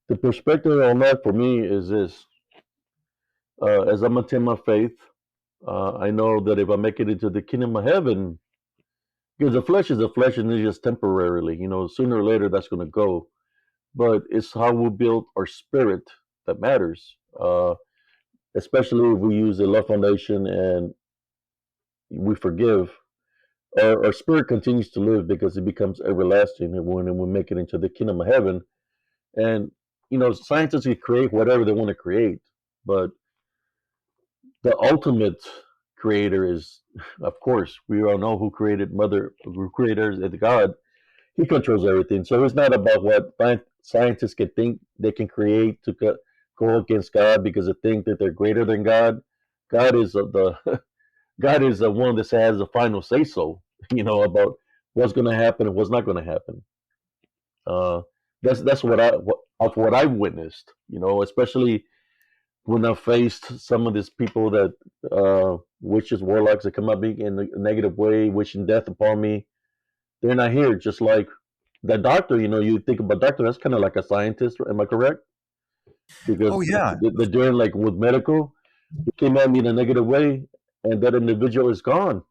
The perspective on that for me is this: as I maintain my faith, I know that if I make it into the kingdom of heaven, because the flesh is the flesh and it's just temporarily, sooner or later that's going to go. But it's how we build our spirit that matters, especially if we use the love foundation and we forgive. Our spirit continues to live because it becomes everlasting when we make it into the kingdom of heaven. And, scientists can create whatever they want to create, but the ultimate creator is, of course, we all know who created who created God. He controls everything. So it's not about what scientists can think they can create to go against God because they think that they're greater than God. God is God is the one that has the final say so, about what's going to happen and what's not going to happen. That's what I've witnessed, especially when I faced some of these people that witches, warlocks that come up in a negative way, wishing death upon me. They're not here. Just like the doctor, you think about doctor, that's kind of like a scientist. Am I correct? Because Oh yeah, they're doing like with medical. He came at me in a negative way, and that individual is gone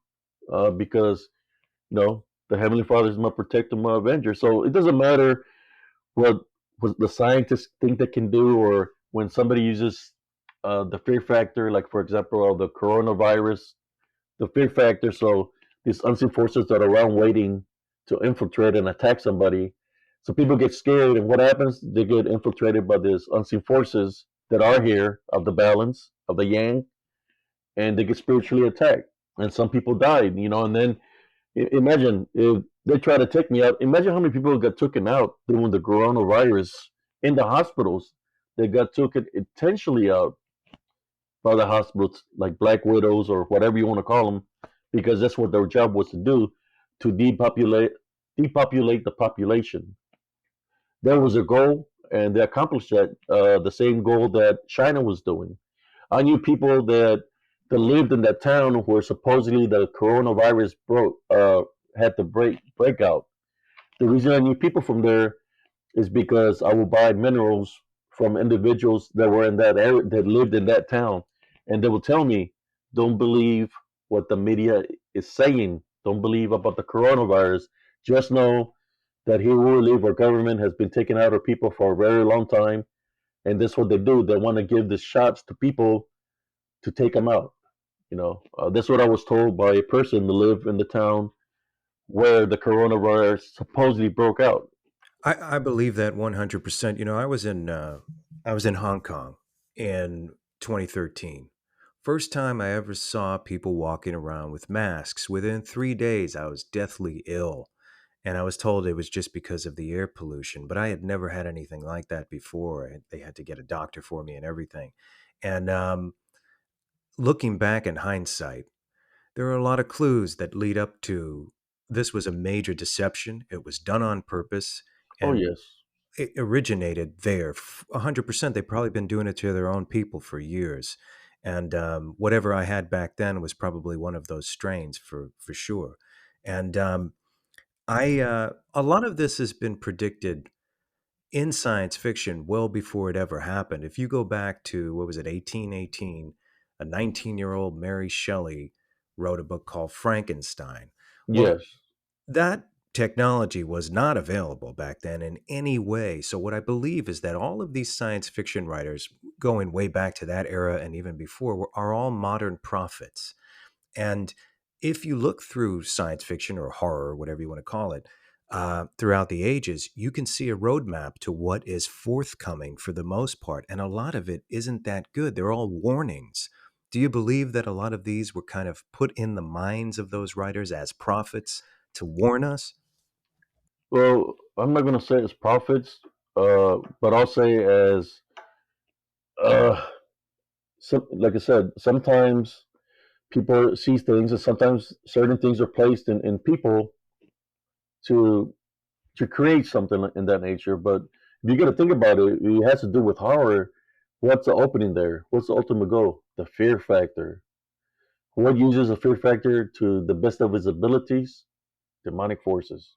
because the Heavenly Father is my protector, my avenger. So it doesn't matter what the scientists think they can do, or when somebody uses the fear factor, like for example, the coronavirus, the fear factor. So these unseen forces that are around waiting to infiltrate and attack somebody. So people get scared, and what happens? They get infiltrated by these unseen forces that are here of the balance of the yang, and they get spiritually attacked. And some people died, and then imagine if they try to take me out. Imagine how many people got taken out during the coronavirus in the hospitals. They got taken intentionally out by the hospitals, like black widows or whatever you want to call them, because that's what their job was to do, to depopulate the population. That was a goal, and they accomplished that. The same goal that China was doing. I knew people that lived in that town where supposedly the coronavirus had to break out. The reason I knew people from there is because I would buy minerals from individuals that were in that area, that lived in that town, and they will tell me, don't believe what the media is saying. Don't believe about the coronavirus. Just know that here we live, our government has been taking out our people for a very long time, and this is what they do. They want to give the shots to people to take them out. That's what I was told by a person who lived in the town where the coronavirus supposedly broke out. I believe that 100%. I was in Hong Kong in 2013. First time I ever saw people walking around with masks. Within 3 days, I was deathly ill, and I was told it was just because of the air pollution. But I had never had anything like that before. They had to get a doctor for me and everything. And looking back in hindsight, there are a lot of clues that lead up to this was a major deception. It was done on purpose, Oh and yes. it originated there. 100%. They've probably been doing it to their own people for years. And whatever I had back then was probably one of those strains for sure. And a lot of this has been predicted in science fiction well before it ever happened. If you go back to, what was it, 1818, a 19-year-old Mary Shelley wrote a book called Frankenstein. Well, Yes. that technology was not available back then in any way. So what I believe is that all of these science fiction writers, going way back to that era and even before, are all modern prophets. And if you look through science fiction or horror, whatever you want to call it, throughout the ages, you can see a roadmap to what is forthcoming for the most part. And a lot of it isn't that good. They're all warnings. Do you believe that a lot of these were kind of put in the minds of those writers as prophets to warn us? Well, I'm not gonna say as prophets, but I'll say as uh, like I said, sometimes people see things, and sometimes certain things are placed in people to create something in that nature. But if you got to think about it, it has to do with horror. What's the opening there? What's the ultimate goal? The fear factor. What uses the fear factor to the best of its abilities? Demonic forces.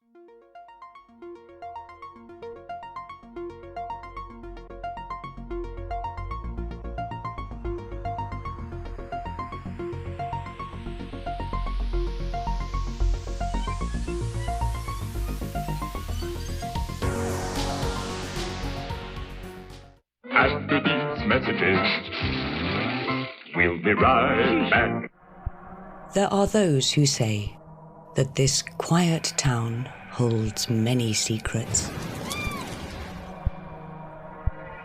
After these messages, we'll be right back. There are those who say that this quiet town holds many secrets.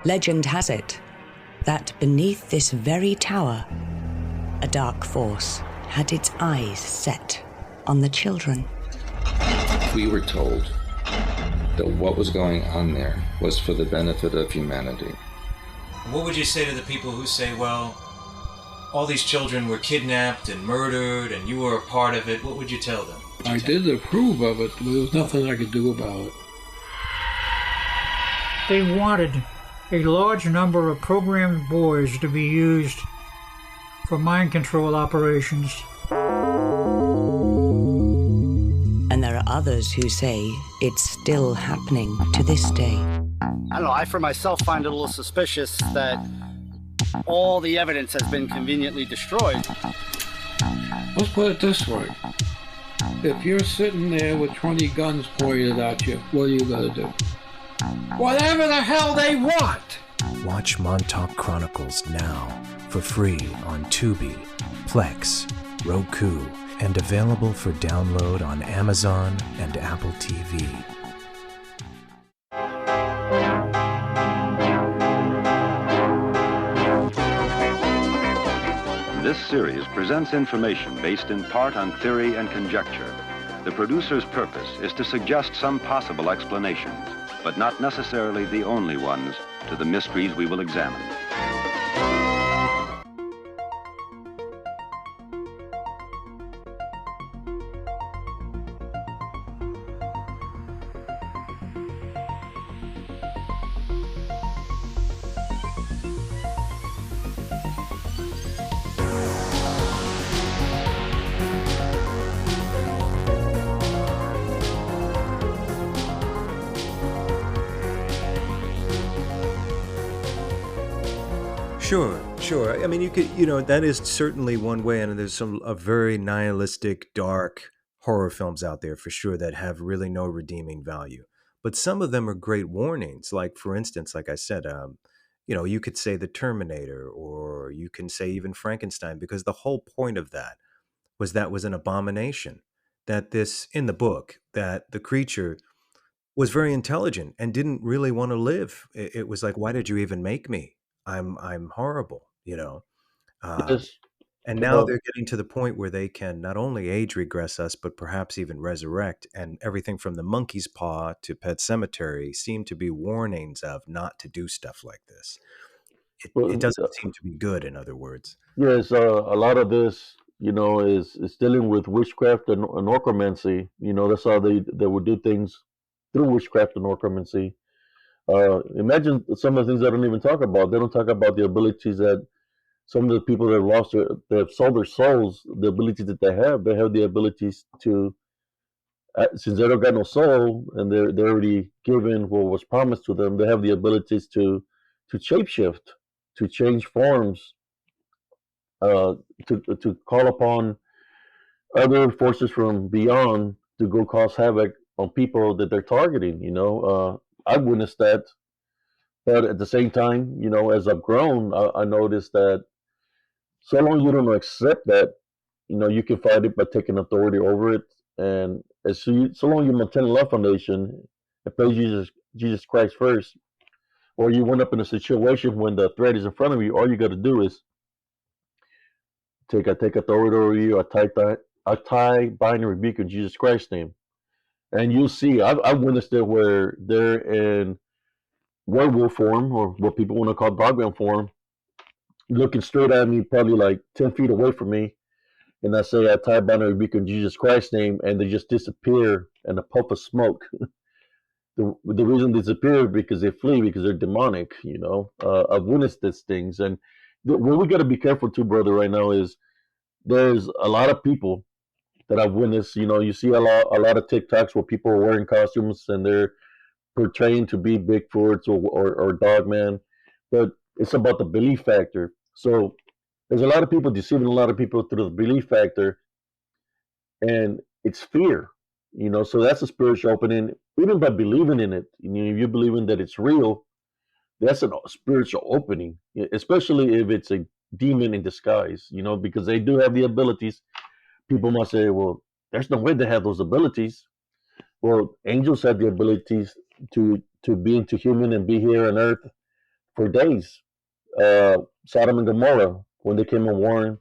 Legend has it that beneath this very tower, a dark force had its eyes set on the children. We were told that what was going on there was for the benefit of humanity. What would you say to the people who say, well, all these children were kidnapped and murdered and you were a part of it? What would you tell them? I did approve of it, but there was nothing I could do about it. They wanted a large number of programmed boys to be used for mind control operations. And there are others who say it's still happening to this day. I don't know, I for myself find it a little suspicious that all the evidence has been conveniently destroyed. Let's put it this way. If you're sitting there with 20 guns pointed at you, what are you gonna do? Whatever the hell they want! Watch Montauk Chronicles now for free on Tubi, Plex, Roku, and available for download on Amazon and Apple TV. This series presents information based in part on theory and conjecture. The producer's purpose is to suggest some possible explanations, but not necessarily the only ones, to the mysteries we will examine. Sure. I mean, you could, that is certainly one way, and there's a very nihilistic, dark horror films out there for sure that have really no redeeming value. But some of them are great warnings. Like, for instance, like I said, you could say The Terminator, or you can say even Frankenstein, because the whole point of that was an abomination. That this, in the book, that the creature was very intelligent and didn't really want to live. It was like, why did you even make me? I'm horrible, Yes. and now they're getting to the point where they can not only age regress us, but perhaps even resurrect. And everything from The Monkey's Paw to Pet Cemetery seem to be warnings of not to do stuff like this. It doesn't seem to be good, in other words. Yes, a lot of this is dealing with witchcraft and necromancy. That's how they would do things through witchcraft and necromancy. Imagine some of the things they don't even talk about. They don't talk about the abilities that some of the people that have sold their souls, the abilities that they have. They have the abilities to, since they don't got no soul and they're already given what was promised to them, they have the abilities to shapeshift, to change forms, to call upon other forces from beyond to go cause havoc on people that they're targeting. I've witnessed that, but at the same time, as I've grown, I noticed that so long you don't accept that, you can fight it by taking authority over it, and so long you maintain a love foundation and place Jesus Christ first, or you went up in a situation when the threat is in front of you, all you got to do is take authority over you. I tie, bind, and rebuke in Jesus Christ's name, and you'll see. I've witnessed it where they're in werewolf form, or what people want to call dogman form, looking straight at me, probably like 10 feet away from me, and I say, I tie, bind, and rebuke in Jesus Christ's name, and they just disappear in a puff of smoke. The reason they disappear because they flee, because they're demonic. I've witnessed these things, and what we got to be careful too, brother, right now is there's a lot of people that I've witnessed. You see a lot of TikToks where people are wearing costumes and they're portraying to be Bigfoots or Dogman, but it's about the belief factor. So there's a lot of people deceiving a lot of people through the belief factor, and it's fear. So that's a spiritual opening. Even by believing in it, if you believe in that it's real, that's a spiritual opening, especially if it's a demon in disguise, because they do have the abilities. People must say, well, there's no way they have those abilities. Well, angels have the abilities to be into human and be here on earth for days. Sodom and Gomorrah, when they came and warned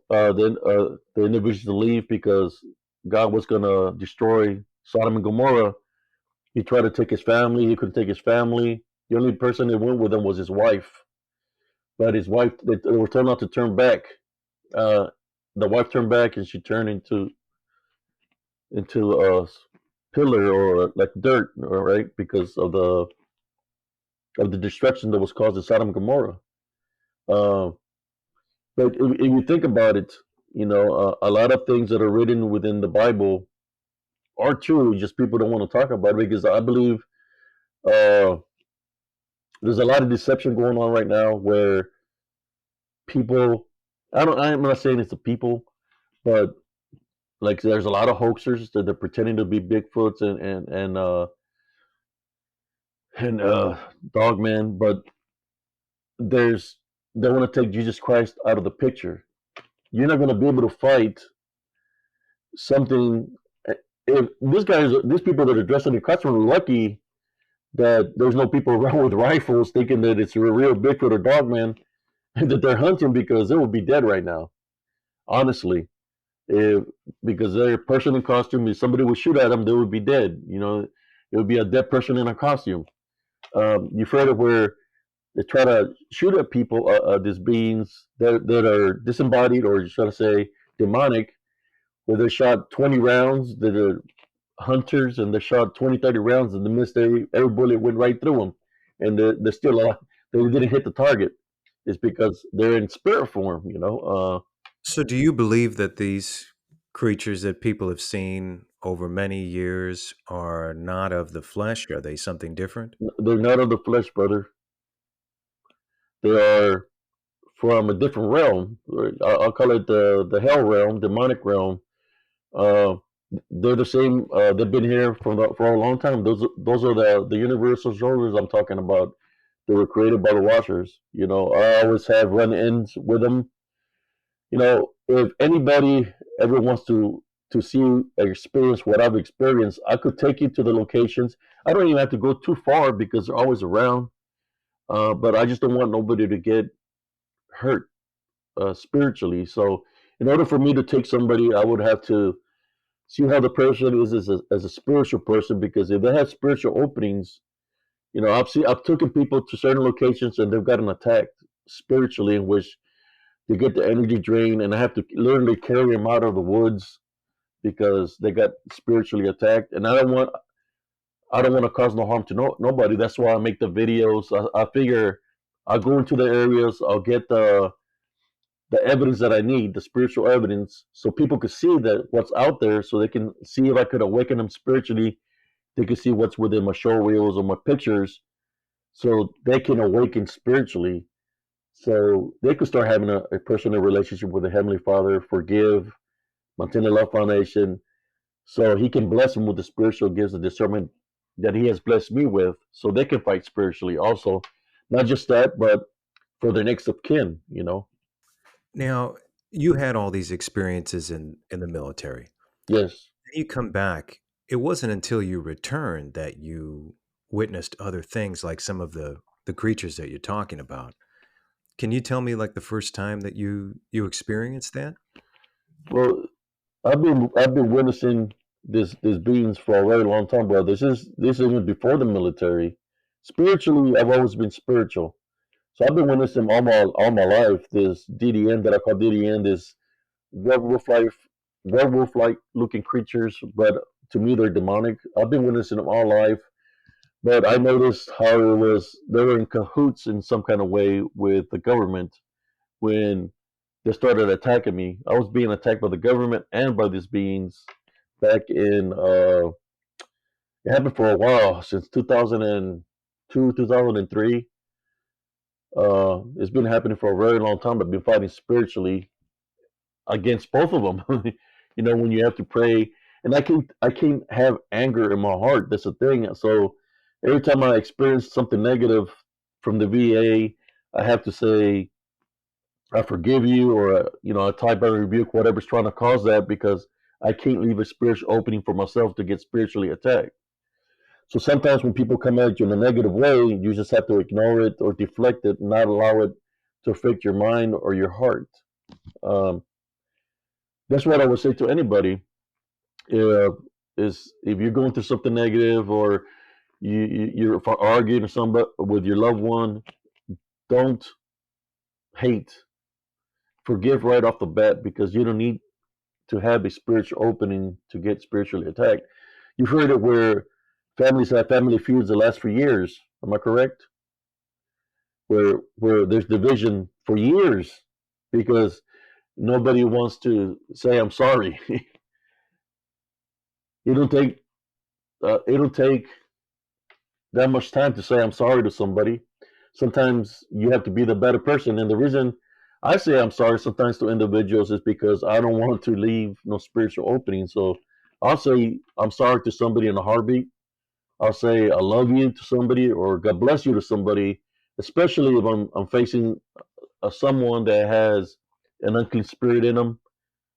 the individuals to leave because God was going to destroy Sodom and Gomorrah, he tried to take his family. He couldn't take his family. The only person that went with him was his wife. But his wife, they were told not to turn back. The wife turned back, and she turned into a pillar or like dirt, right? Because of the destruction that was caused in Sodom and Gomorrah. But if you think about it, a lot of things that are written within the Bible are true. Just people don't want to talk about it, because I believe there's a lot of deception going on right now where people, I'm not saying it's the people, but like there's a lot of hoaxers that they're pretending to be Bigfoots and Dogman, but they want to take Jesus Christ out of the picture. You're not going to be able to fight something. If these people that are dressed in the costume are lucky that there's no people around with rifles thinking that it's a real Bigfoot or Dogman and that they're hunting, because they would be dead right now. Honestly, because they're a person in costume, if somebody would shoot at them, they would be dead. It would be a dead person in a costume. You've heard of where they try to shoot at people, these beings that are disembodied, or should I say demonic, where they shot 20 rounds, that are hunters, and they shot 20, 30 rounds, and every bullet went right through them, and they're still alive. They didn't hit the target. It's because they're in spirit form, So do you believe that these creatures that people have seen over many years are not of the flesh? Are they something different? They're not of the flesh, brother. They are from a different realm. I'll call it the hell realm, demonic realm. They're the same. They've been here for a long time. Those are the universal soldiers I'm talking about. They were created by the Watchers. I always have run-ins with them. If anybody ever wants to see and experience what I've experienced, I could take you to the locations. I don't even have to go too far because they're always around. But I just don't want nobody to get hurt spiritually. So in order for me to take somebody, I would have to see how the person is as a spiritual person, because if they have spiritual openings, I've taken people to certain locations and they've gotten attacked spiritually, in which they get the energy drain, and I have to literally carry them out of the woods because they got spiritually attacked. And I don't want to cause no harm to nobody. That's why I make the videos. I figure I'll go into the areas, I'll get the evidence that I need, the spiritual evidence, so people could see that what's out there, so they can see if I could awaken them spiritually. They can see what's within my show reels or my pictures, so they can awaken spiritually, so they could start having a personal relationship with the Heavenly Father, forgive, maintain the love foundation, so He can bless them with the spiritual gifts of discernment that He has blessed me with, so they can fight spiritually also. Not just that, but for their next of kin, you know. Now, you had all these experiences in the military. Yes. You come back. It wasn't until you returned that you witnessed other things, like some of the creatures that you're talking about. Can you tell me, like, the first time that you experienced that? Well, I've been witnessing this beings for a very long time, bro. This is even before the military. Spiritually, I've always been spiritual. So I've been witnessing all my life. This DDN that I call DDN, this werewolf like looking creatures, but to me they're demonic. I've been witnessing them all life, but I noticed how they were in cahoots in some kind of way with the government when they started attacking me. I was being attacked by the government and by these beings back in it happened for a while, since 2002, 2003. It's been happening for a very long time. I've been fighting spiritually against both of them. You know, when you have to pray, and I can't have anger in my heart. That's the thing. So every time I experience something negative from the VA, I have to say, I forgive you, or I type and rebuke whatever's trying to cause that, because I can't leave a spiritual opening for myself to get spiritually attacked. So sometimes when people come at you in a negative way, you just have to ignore it or deflect it, not allow it to affect your mind or your heart. That's what I would say to anybody. Is if you're going through something negative, or you're arguing or somebody with your loved one, don't hate. Forgive right off the bat, because you don't need to have a spiritual opening to get spiritually attacked. You've heard it where families have family feuds that last for years. Am I correct? Where there's division for years because nobody wants to say I'm sorry. It'll take that much time to say I'm sorry to somebody. Sometimes you have to be the better person, and the reason I say I'm sorry sometimes to individuals is because I don't want to leave no spiritual opening. So I'll say I'm sorry to somebody in a heartbeat. I'll say I love you to somebody, or God bless you to somebody, especially if I'm facing someone that has an unclean spirit in them,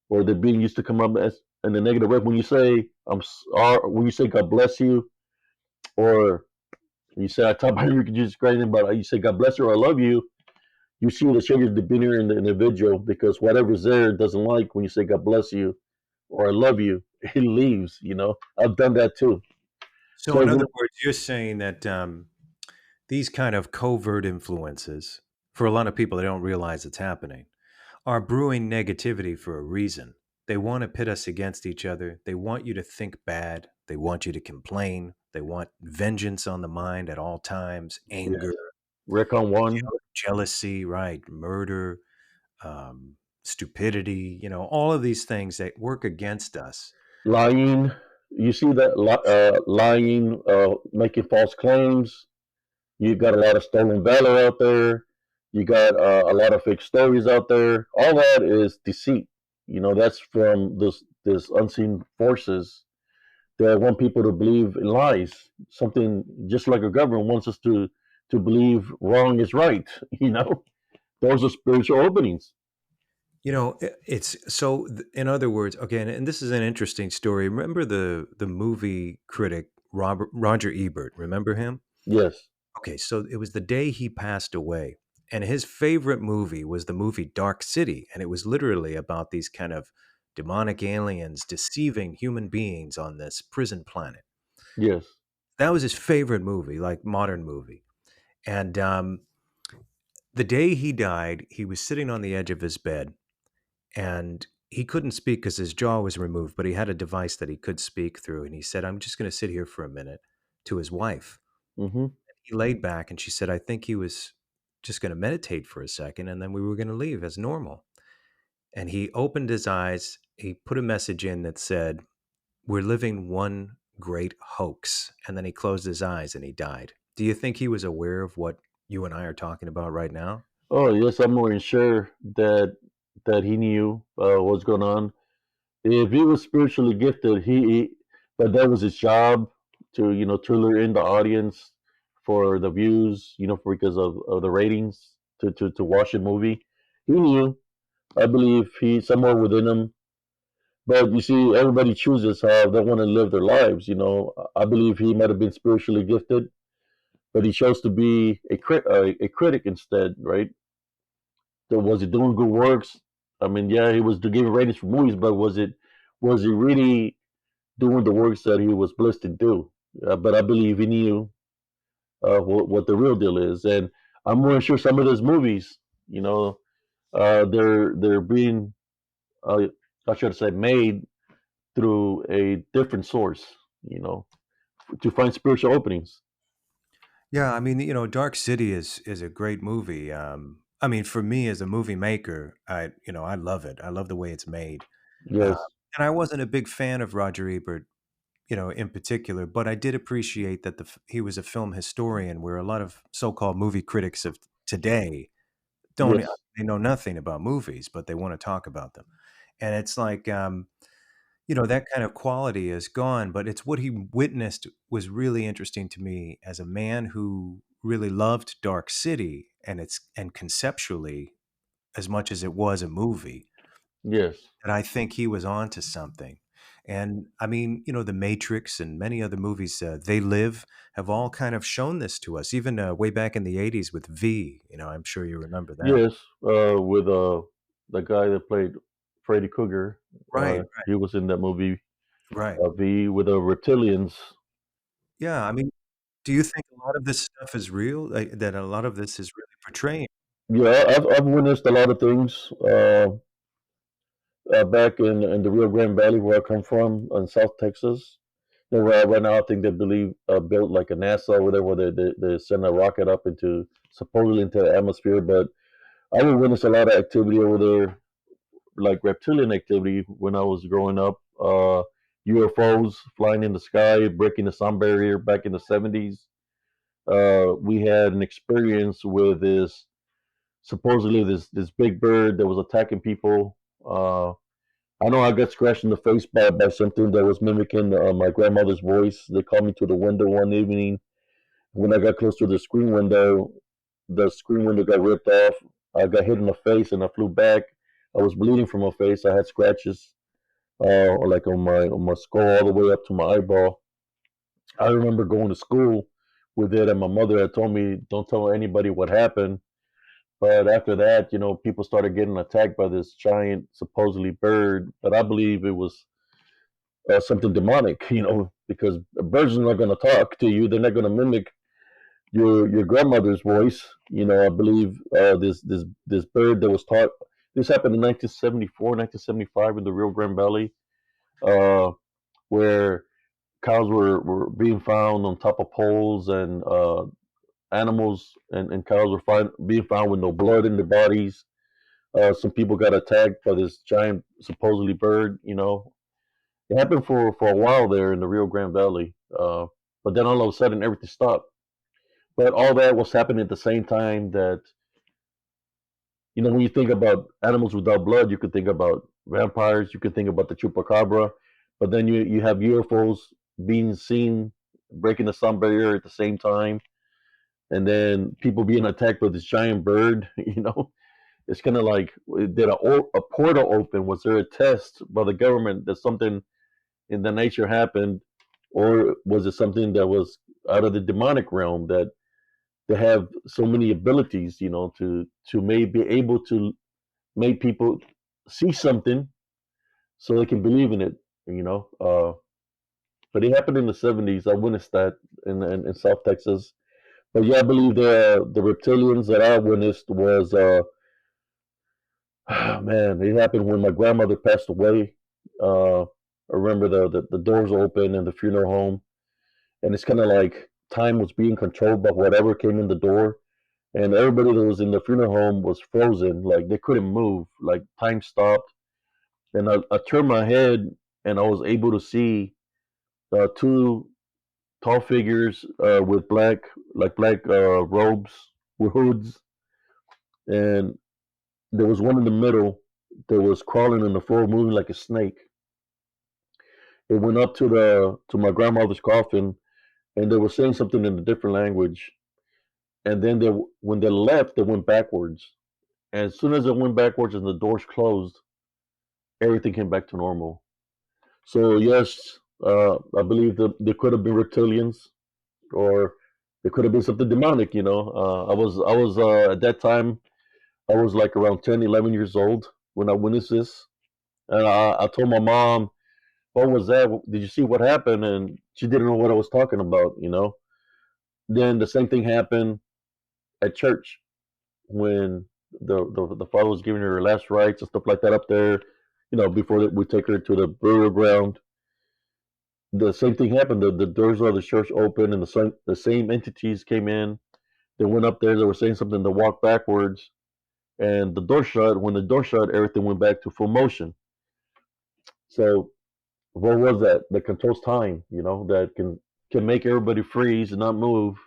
or they're being used to come up as in a negative way. When you say when you say God bless you, or you say I talk about you Jesus Christ, but you say God bless you or I love you, you see the change of demeanor in the individual, because whatever's there doesn't like when you say God bless you or I love you, it leaves. I've done that too. So in other words, you're saying that these kind of covert influences, for a lot of people, they don't realize it's happening, are brewing negativity for a reason. They want to pit us against each other. They want you to think bad. They want you to complain. They want vengeance on the mind at all times, anger, Recon one, jealousy, right, murder, stupidity, all of these things that work against us. Lying. You see that lying, making false claims. You got a lot of stolen valor out there. You got a lot of fake stories out there. All that is deceit. That's from this unseen forces that want people to believe in lies. Something just like a government wants us to believe wrong is right. Those are spiritual openings. It's so, in other words, okay, and this is an interesting story. Remember the movie critic Roger Ebert? Remember him? Yes. Okay, so it was the day he passed away, and his favorite movie was the movie Dark City, and it was literally about these kind of demonic aliens deceiving human beings on this prison planet. Yes. That was his favorite movie, like modern movie. And The day he died, he was sitting on the edge of his bed, and he couldn't speak because his jaw was removed, but he had a device that he could speak through. And he said, "I'm just going to sit here for a minute," to his wife. Mm-hmm. He laid back, and she said, "I think he was just going to meditate for a second, and then we were going to leave as normal." And he opened his eyes. He put a message in that said, "We're living one great hoax." And then he closed his eyes and he died. Do you think he was aware of what you and I are talking about right now? Oh yes, I'm more than sure that he knew what's going on. If he was spiritually gifted, but that was his job to to lure in the audience for the views, because of the ratings to watch a movie. He knew. I believe he somewhere within him. But you see, everybody chooses how they want to live their lives. I believe he might have been spiritually gifted, but he chose to be a critic instead, right? So was he doing good works? I mean, yeah, he was giving ratings for movies, but was he really doing the works that he was blessed to do? But I believe he knew what the real deal is, and I'm more sure some of those movies, they're being, I should say, made through a different source, to find spiritual openings. Yeah, I mean, Dark City is a great movie. I mean, for me as a movie maker, I love it. I love the way it's made. Uh, Yes. and I wasn't a big fan of Roger Ebert, in particular, but I did appreciate that he was a film historian, where a lot of so-called movie critics of today don't Yes. they know nothing about movies, but they want to talk about them. And it's like, that kind of quality is gone, but it's what he witnessed was really interesting to me as a man who really loved Dark City and conceptually as much as it was a movie. Yes. And I think he was onto something. And I mean, The Matrix and many other movies, They Live, have all kind of shown this to us, even way back in the 80s with V. I'm sure you remember that. Yes. With the guy that played Freddy Krueger. Right, He was in that movie. right. V with the reptilians. Yeah, I mean, do you think a lot of this stuff is real? Like, that a lot of this is really portraying? Yeah, I've witnessed a lot of things back in the Rio Grande Valley where I come from in South Texas. Right now, I think they believe built like a NASA over there, where they send a rocket up supposedly into the atmosphere. But I would witness a lot of activity over there, like reptilian activity when I was growing up. UFOs flying in the sky, breaking the sound barrier back in the 70s. We had an experience with supposedly this big bird that was attacking people. I know I got scratched in the face by something that was mimicking my grandmother's voice. They called me to the window one evening. When I got close to the screen window got ripped off. I got hit in the face and I flew back. I was bleeding from my face. I had scratches, like on my skull all the way up to my eyeball. I remember going to school with it, and my mother had told me, "Don't tell anybody what happened." But after that, people started getting attacked by this giant, supposedly bird. But I believe it was something demonic, because birds are not going to talk to you. They're not going to mimic your grandmother's voice. I believe this bird that was taught. This happened in 1974, 1975 in the Rio Grande Valley, where cows were being found on top of poles, and animals and cows were being found with no blood in their bodies. Some people got attacked by this giant, supposedly bird. It happened for a while there in the Rio Grande Valley, but then all of a sudden everything stopped. But all that was happening at the same time that, when you think about animals without blood, you could think about vampires, you could think about the chupacabra, but then you have UFOs being seen breaking the sound barrier at the same time, and then people being attacked by this giant bird. It's kind of like, did a portal open? Was there a test by the government that something in the nature happened, or was it something that was out of the demonic realm, that they have so many abilities, to maybe able to make people see something so they can believe in it. But it happened in the 70s. I witnessed that in South Texas. But yeah, I believe the reptilians that I witnessed was man, it happened when my grandmother passed away. I remember the doors open in the funeral home, and it's kind of like time was being controlled by whatever came in the door, and everybody that was in the funeral home was frozen, like they couldn't move, like time stopped. And I turned my head, and I was able to see two tall figures with black robes with hoods, and there was one in the middle that was crawling on the floor, moving like a snake. It went up to my grandmother's coffin, and they were saying something in a different language. And then when they left, they went backwards. And as soon as it went backwards and the doors closed, everything came back to normal. So yes, I believe that there could have been reptilians, or there could have been something demonic. I was at that time, I was like around 10, 11 years old when I witnessed this, and I told my mom, "What was that? Did you see what happened?" And she didn't know what I was talking about. Then the same thing happened at church when the father was giving her last rites and stuff like that up there. Before we take her to the burial ground, the same thing happened. The doors of the church opened, and the same entities came in. They went up there. They were saying something. They walked backwards, and the door shut. When the door shut, everything went back to full motion. So what was that? That controls time. That can make everybody freeze and not move,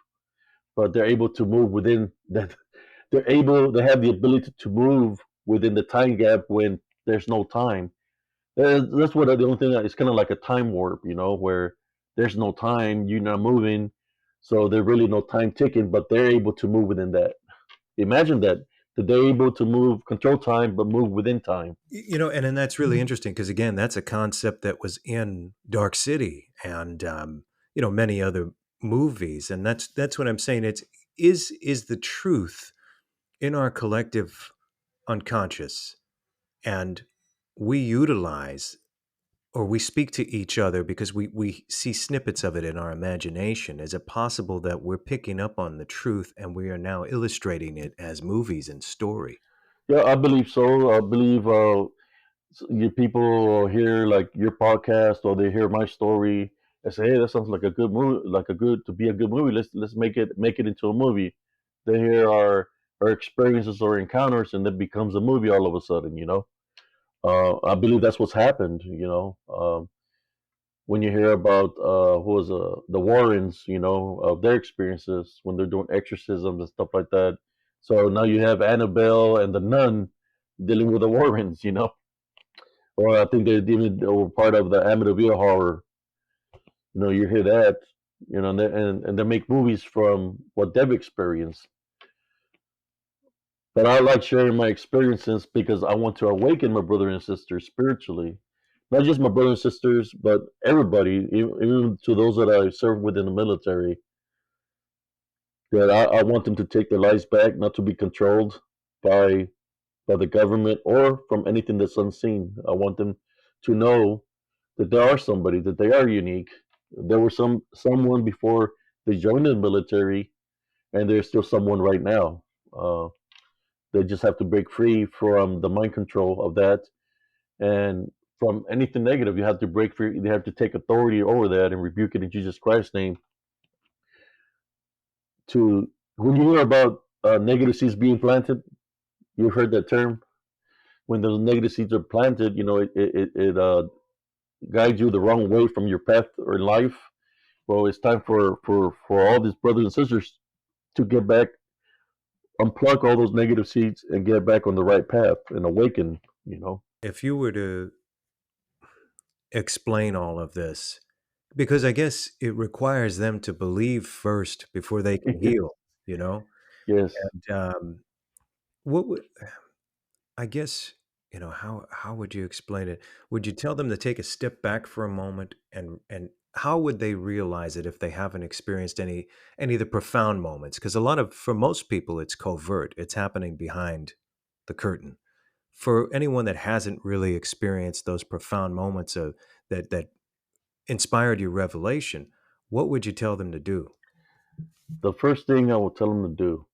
but they're able to move within that. They have the ability to move within the time gap when there's no time. That's what the only thing that is kind of like a time warp, where there's no time, you're not moving, so there's really no time ticking, but they're able to move within that. Imagine that they're able to move, control time, but move within time. And then that's really interesting because again, that's a concept that was in Dark City and many other movies, and that's what I'm saying. Is the truth in our collective unconscious, and we utilize or we speak to each other because we see snippets of it in our imagination. Is it possible that we're picking up on the truth and we are now illustrating it as movies and story? Yeah, I believe so. I believe your people hear like your podcast or they hear my story and say, "Hey, that sounds like a good movie, like to be a good movie. Let's make it into a movie." They hear our experiences or encounters, and it becomes a movie all of a sudden. I believe that's what's happened. When you hear about who was the Warrens, of their experiences when they're doing exorcisms and stuff like that. So now you have Annabelle and the Nun dealing with the Warrens. Or I think they were part of the Amityville horror. You hear that, and they make movies from what they've experienced. But I like sharing my experiences because I want to awaken my brother and sisters spiritually. Not just my brothers and sisters, but everybody, even to those that I serve within the military. That I want them to take their lives back, not to be controlled by the government or from anything that's unseen. I want them to know that they are somebody, that they are unique. There was someone before they joined the military, and there's still someone right now. They just have to break free from the mind control of that, and from anything negative. You have to break free. You have to take authority over that and rebuke it in Jesus Christ's name. When you hear about negative seeds being planted, you've heard that term. When those negative seeds are planted, it guides you the wrong way from your path or life. Well, it's time for all these brothers and sisters to get back, unplug all those negative seeds, and get back on the right path and awaken. If you were to explain all of this, because I guess it requires them to believe first before they can heal. Yes. And what would I guess, how would you explain it? Would you tell them to take a step back for a moment, and how would they realize it if they haven't experienced any of the profound moments? Because for most people, it's covert. It's happening behind the curtain. For anyone that hasn't really experienced those profound moments that inspired your revelation, what would you tell them to do? The first thing I will tell them to do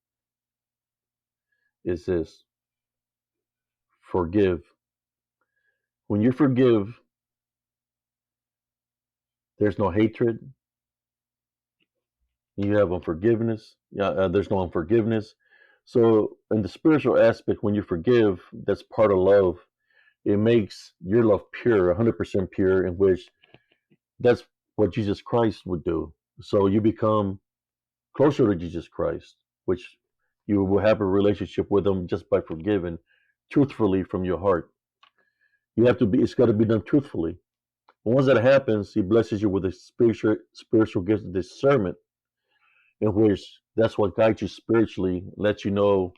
is this: forgive. When you forgive, there's no hatred. You have unforgiveness. There's no unforgiveness. So, in the spiritual aspect, when you forgive, that's part of love. It makes your love pure, 100% pure, in which that's what Jesus Christ would do. So you become closer to Jesus Christ, which you will have a relationship with him just by forgiving truthfully from your heart. You have to be, it's got to be done truthfully. And once that happens, he blesses you with a spiritual gift of discernment, in which that's what guides you spiritually, lets you know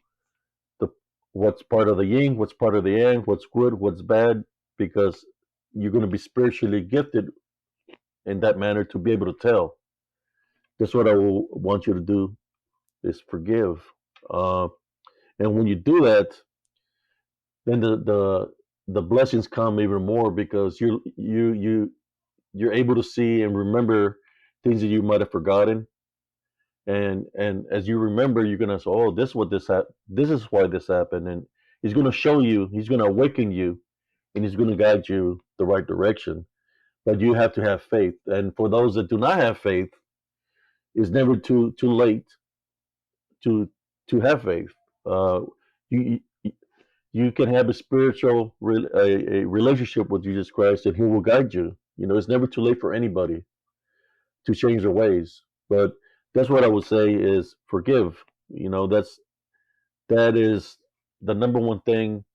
the what's part of the yin, what's part of the yang, what's good, what's bad, because you're going to be spiritually gifted in that manner to be able to tell. That's what I will want you to do, is forgive. And when you do that, then the blessings come even more, because you're able to see and remember things that you might have forgotten. And as you remember, you're gonna say, "Oh, this is what this is why this happened." And he's gonna show you, he's gonna awaken you, and he's gonna guide you the right direction. But you have to have faith. And for those that do not have faith, it's never too late to have faith. You you can have a spiritual a relationship with Jesus Christ, and he will guide you. You know, it's never too late for anybody to change their ways. But that's what I would say is forgive. You know, that is the number one thing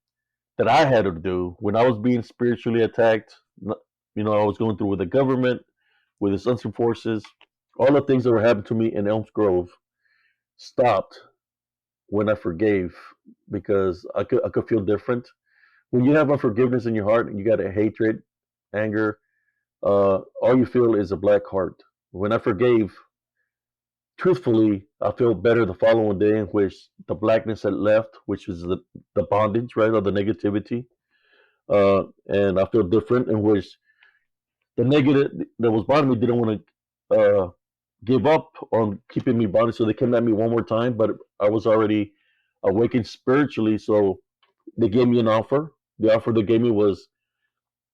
that I had to do when I was being spiritually attacked. You know, I was going through with the government, with the unseen forces, all the things that were happening to me in Elms Grove stopped when I forgave, because I could feel different. When you have unforgiveness in your heart and you got a hatred, anger, all you feel is a black heart. When I forgave, truthfully, I feel better the following day, in which the blackness had left, which is the bondage, right, or the negativity. And I feel different, in which the negative that was bothering me didn't want to give up on keeping me bonded, so they came at me one more time, but I was already awakened spiritually, so they gave me an offer. The offer they gave me was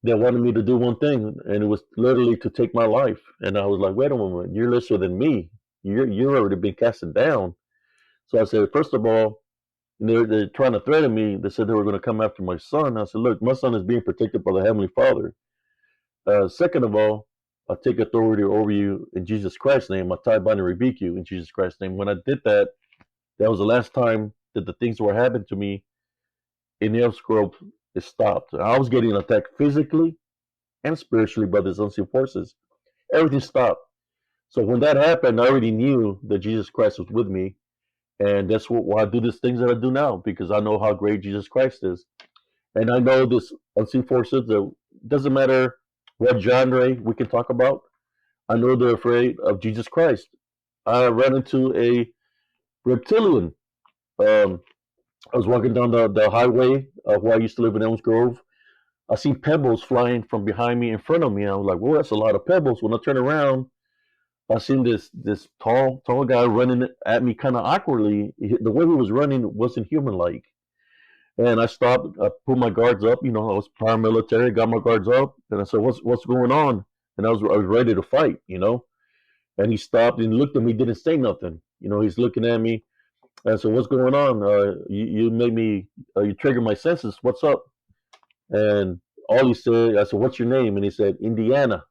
they wanted me to do one thing, and it was literally to take my life. And I was like, wait a moment, you're lesser than me. You're already been casted down. So I said, first of all, they're trying to threaten me. They said they were going to come after my son. I said, look, my son is being protected by the Heavenly Father. Second of all, I take authority over you in Jesus Christ's name. I tie, bind, and rebuke you in Jesus Christ's name. When I did that, that was the last time that the things that were happening to me in the Elms Grove, it stopped. I was getting attacked physically and spiritually by these unseen forces. Everything stopped. So when that happened, I already knew that Jesus Christ was with me. And that's why I do these things that I do now, because I know how great Jesus Christ is. And I know this unseen forces, that doesn't matter what genre we can talk about, I know they're afraid of Jesus Christ. I ran into a reptilian. I was walking down the highway where I used to live in Elms Grove. I seen pebbles flying from behind me in front of me. I was like, well, that's a lot of pebbles. When I turned around, I seen this tall guy running at me kind of awkwardly. The way he was running wasn't human-like. And I stopped. I put my guards up. You know, I was paramilitary. Got my guards up, and I said, "What's going on?" And I was ready to fight. You know. And he stopped and looked at me. Didn't say nothing. You know, he's looking at me. And I said, "What's going on? You made me. You triggered my senses. What's up?" And all he said, I said, "What's your name?" And he said, "Indiana."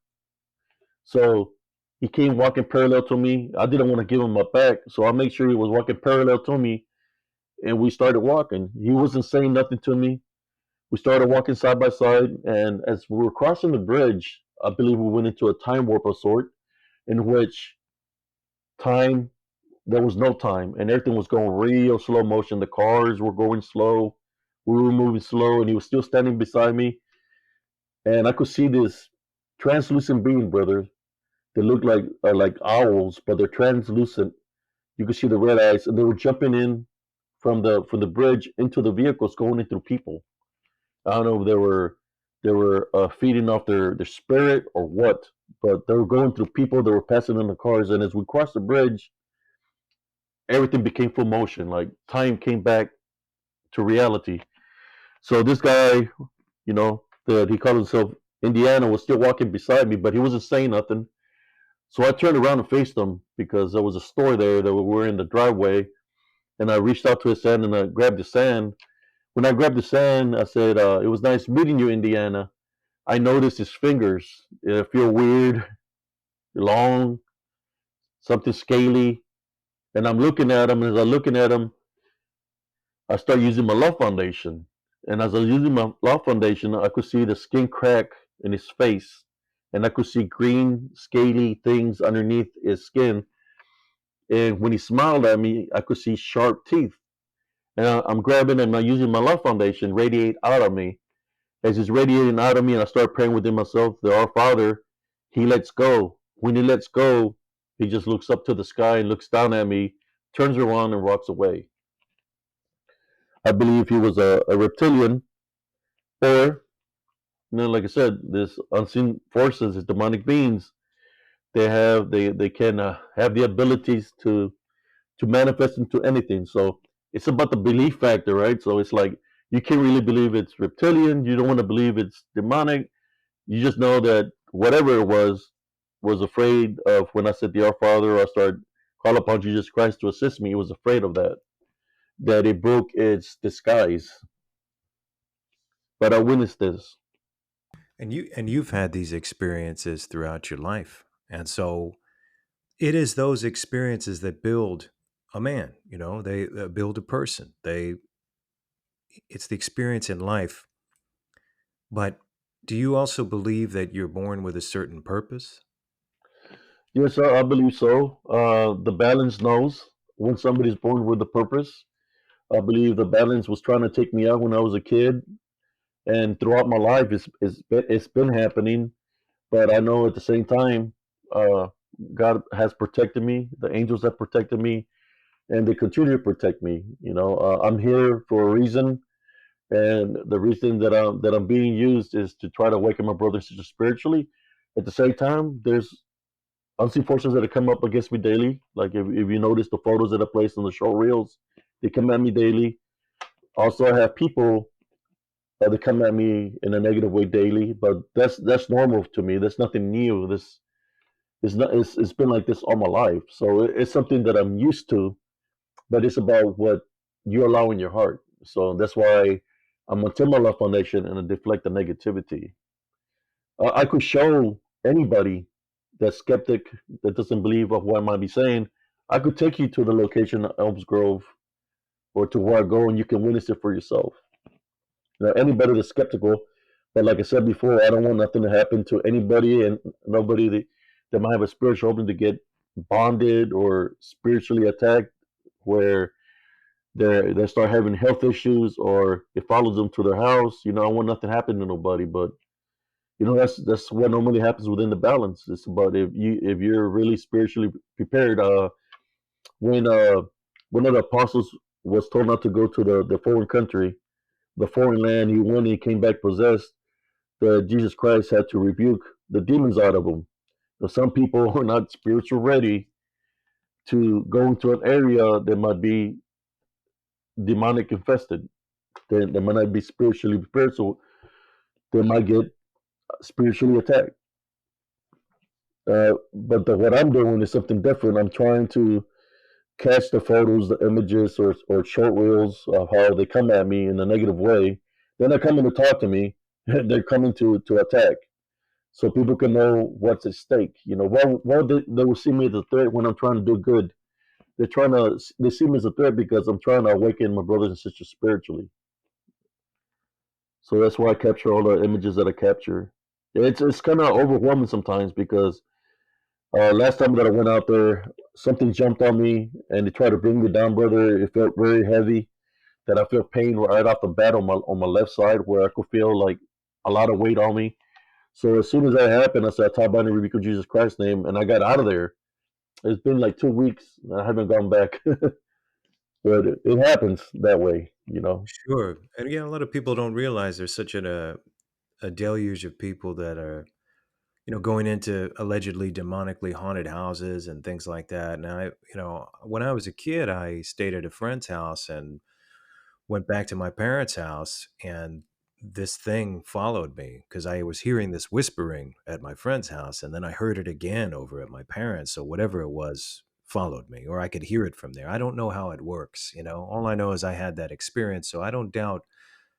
So he came walking parallel to me. I didn't want to give him my back, so I made sure he was walking parallel to me. And we started walking. He wasn't saying nothing to me. We started walking side by side, and as we were crossing the bridge, I believe we went into a time warp of sort, in which there was no time, and everything was going real slow motion. The cars were going slow, we were moving slow, and he was still standing beside me. And I could see this translucent being, brother. They looked like owls, but they're translucent. You could see the red eyes, and they were jumping in from the bridge into the vehicles, going in through people. I don't know if they were feeding off their spirit or what, but they were going through people. They were passing in the cars, and as we crossed the bridge, everything became full motion. Like time came back to reality. So this guy, that he called himself Indiana, was still walking beside me, but he wasn't saying nothing. So I turned around and faced him because there was a store there that we were in the driveway, and I reached out to his hand and I grabbed his hand. When I grabbed his hand, I said, "It was nice meeting you, Indiana. I noticed his fingers. They feel weird, long, something scaly." And I'm looking at him, and as I'm looking at him, I start using my love foundation. And as I was using my love foundation, I could see the skin crack in his face. And I could see green, scaly things underneath his skin. And when he smiled at me, I could see sharp teeth. And I'm grabbing and I'm using my love foundation, radiate out of me. As it's radiating out of me, and I start praying within myself, the Our Father, he lets go. When he lets go, he just looks up to the sky and looks down at me, turns around and walks away. I believe he was a reptilian, or, like I said, this unseen forces, these demonic beings, they can have the abilities to manifest into anything. So it's about the belief factor, right? So it's like you can't really believe it's reptilian. You don't want to believe it's demonic. You just know that whatever it was afraid of when I said the Our Father, or I started call upon Jesus Christ to assist me. It was afraid of that it broke its disguise. But I witnessed this. And you've had these experiences throughout your life. And so it is those experiences that build a man, they build a person. It's the experience in life. But do you also believe that you're born with a certain purpose? Yes, sir, I believe so. The balance knows when somebody's born with a purpose. I believe the balance was trying to take me out when I was a kid, and throughout my life, it's been happening. But I know at the same time, God has protected me. The angels have protected me, and they continue to protect me. I'm here for a reason, and the reason that I'm being used is to try to awaken my brothers and sisters spiritually. At the same time, there's unseen forces that have come up against me daily. Like if you notice the photos that I place on the show reels, they come at me daily. Also, I have people that come at me in a negative way daily, but that's normal to me. That's nothing new. This is not. It's been like this all my life. So it's something that I'm used to. But it's about what you allow in your heart. So that's why I'm gonna tell my love foundation and deflect the negativity. I could show anybody that skeptic that doesn't believe of what I might be saying. I could take you to the location of Elms Grove or to where I go, and you can witness it for yourself. Anybody that's skeptical, but like I said before, I don't want nothing to happen to anybody and nobody that might have a spiritual opening to get bonded or spiritually attacked, where they start having health issues or it follows them to their house. I want nothing to happen to nobody, but that's what normally happens within the balance. It's about if you're really spiritually prepared. When one of the apostles was told not to go to the foreign country, the foreign land, he went and he came back possessed, that Jesus Christ had to rebuke the demons out of him. Some people are not spiritual ready to go into an area that might be demonic infested. They might not be spiritually prepared, so they might get spiritually attacked. But what I'm doing is something different. I'm trying to catch the photos, the images, or short reels of how they come at me in a negative way. They're not coming to talk to me. They're coming to attack. So people can know what's at stake. Why they will see me as a threat when I'm trying to do good. They see me as a threat because I'm trying to awaken my brothers and sisters spiritually. So that's why I capture all the images that I capture. It's kind of overwhelming sometimes because last time that I went out there, something jumped on me and they tried to bring me down, brother. It felt very heavy. That I felt pain right off the bat on my left side, where I could feel like a lot of weight on me. So as soon as that happened, I said, "I top by the rebuke of Jesus Christ's name," and I got out of there. It's been like 2 weeks. And I haven't gone back, but it happens that way, Sure. And a lot of people don't realize there's such a deluge of people that are going into allegedly demonically haunted houses and things like that. And when I was a kid, I stayed at a friend's house and went back to my parents' house, and this thing followed me because I was hearing this whispering at my friend's house, and then I heard it again over at my parents. So whatever it was followed me, or I could hear it from there. I don't know how it works. All I know is I had that experience. So I don't doubt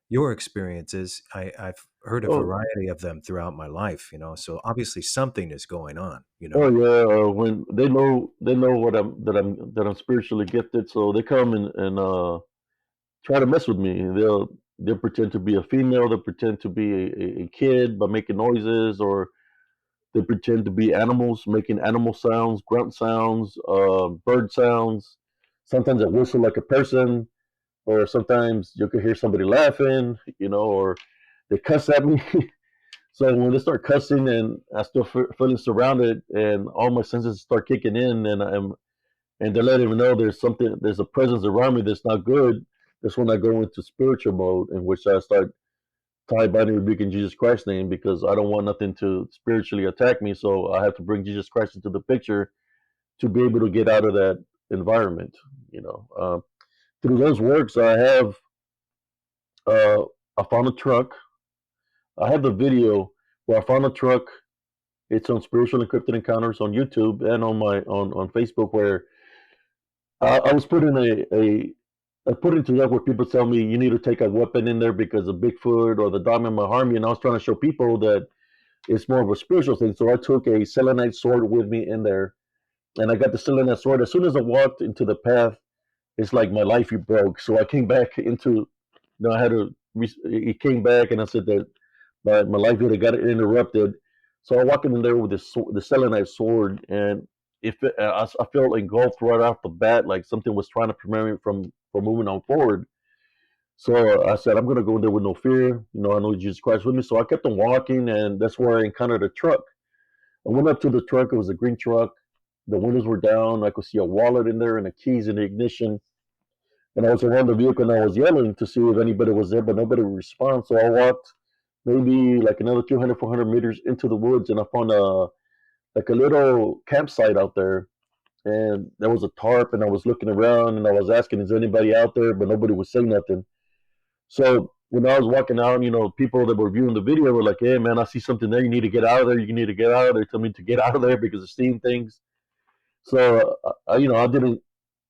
your experiences. I've heard a Oh, variety of them throughout my life. So obviously something is going on. oh yeah. When they know that I'm spiritually gifted, so they come and try to mess with me. They'll pretend to be a female. They'll pretend to be a kid by making noises, or they pretend to be animals, making animal sounds, grunt sounds, bird sounds. Sometimes they whistle like a person, or sometimes you can hear somebody laughing, or they cuss at me. So when they start cussing and I still feeling surrounded and all my senses start kicking in, and they're letting me know there's a presence around me that's not good. That's when I go into spiritual mode, in which I start tie binding rebuking Jesus Christ's name, because I don't want nothing to spiritually attack me. So I have to bring Jesus Christ into the picture to be able to get out of that environment. Through those works, uh, I found a truck. I have the video where I found a truck. It's on Spiritual Encrypted Encounters on YouTube and on Facebook, where I was put in I put into that where people tell me you need to take a weapon in there because of Bigfoot or the Diamond might harm you, and I was trying to show people that it's more of a spiritual thing. So I took a selenite sword with me in there, and I got the selenite sword. As soon as I walked into the path, it's like my life broke. So I came back into, I had to. It came back, and I said that my life would have got interrupted. So I walked in there with the selenite sword, and I felt engulfed right off the bat, like something was trying to prevent me from moving on forward. So I said, I'm going to go in there with no fear. I know Jesus Christ with me. So I kept on walking, and that's where I encountered a truck. I went up to the truck. It was a green truck. The windows were down. I could see a wallet in there and the keys in the ignition. And I was around the vehicle, and I was yelling to see if anybody was there, but nobody would respond. So I walked maybe like another 200, 400 meters into the woods, and I found like a little campsite out there. And there was a tarp, and I was looking around, and I was asking, is anybody out there? But nobody would say nothing. So when I was walking out, people that were viewing the video were like, hey, man, I see something there. You need to get out of there. You need to get out of there. Tell me to get out of there because of seeing things. So, I didn't,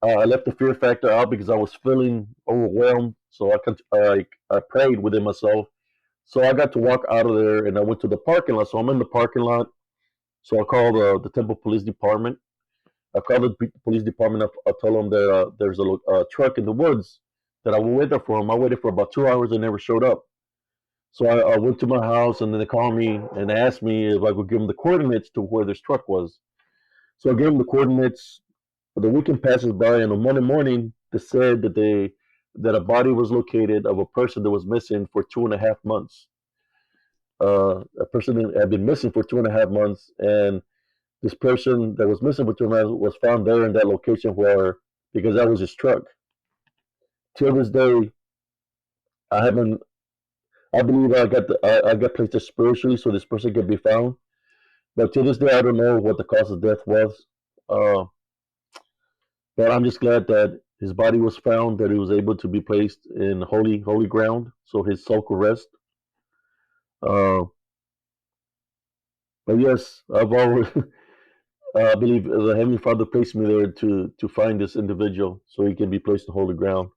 I left the fear factor out because I was feeling overwhelmed. So I prayed within myself. So I got to walk out of there, and I went to the parking lot. So I'm in the parking lot. So I called the Temple Police Department. I called the police department. I told them that there's a truck in the woods that I will wait there for them. I waited for about 2 hours and never showed up. So I went to my house, and then they called me and asked me if I could give them the coordinates to where this truck was. So I gave them the coordinates. The weekend passes by, and on Monday morning, they said that a body was located of a person that was missing for 2.5 months. A person that had been missing for 2.5 months, and this person that was missing for 2.5 months was found there in that location because that was his truck. Till this day, I believe I got placed there spiritually so this person could be found. But to this day, I don't know what the cause of death was. But I'm just glad that his body was found, that he was able to be placed in holy ground, so his soul could rest. But yes, I've always, I believe the Heavenly Father placed me there to find this individual so he can be placed in holy ground.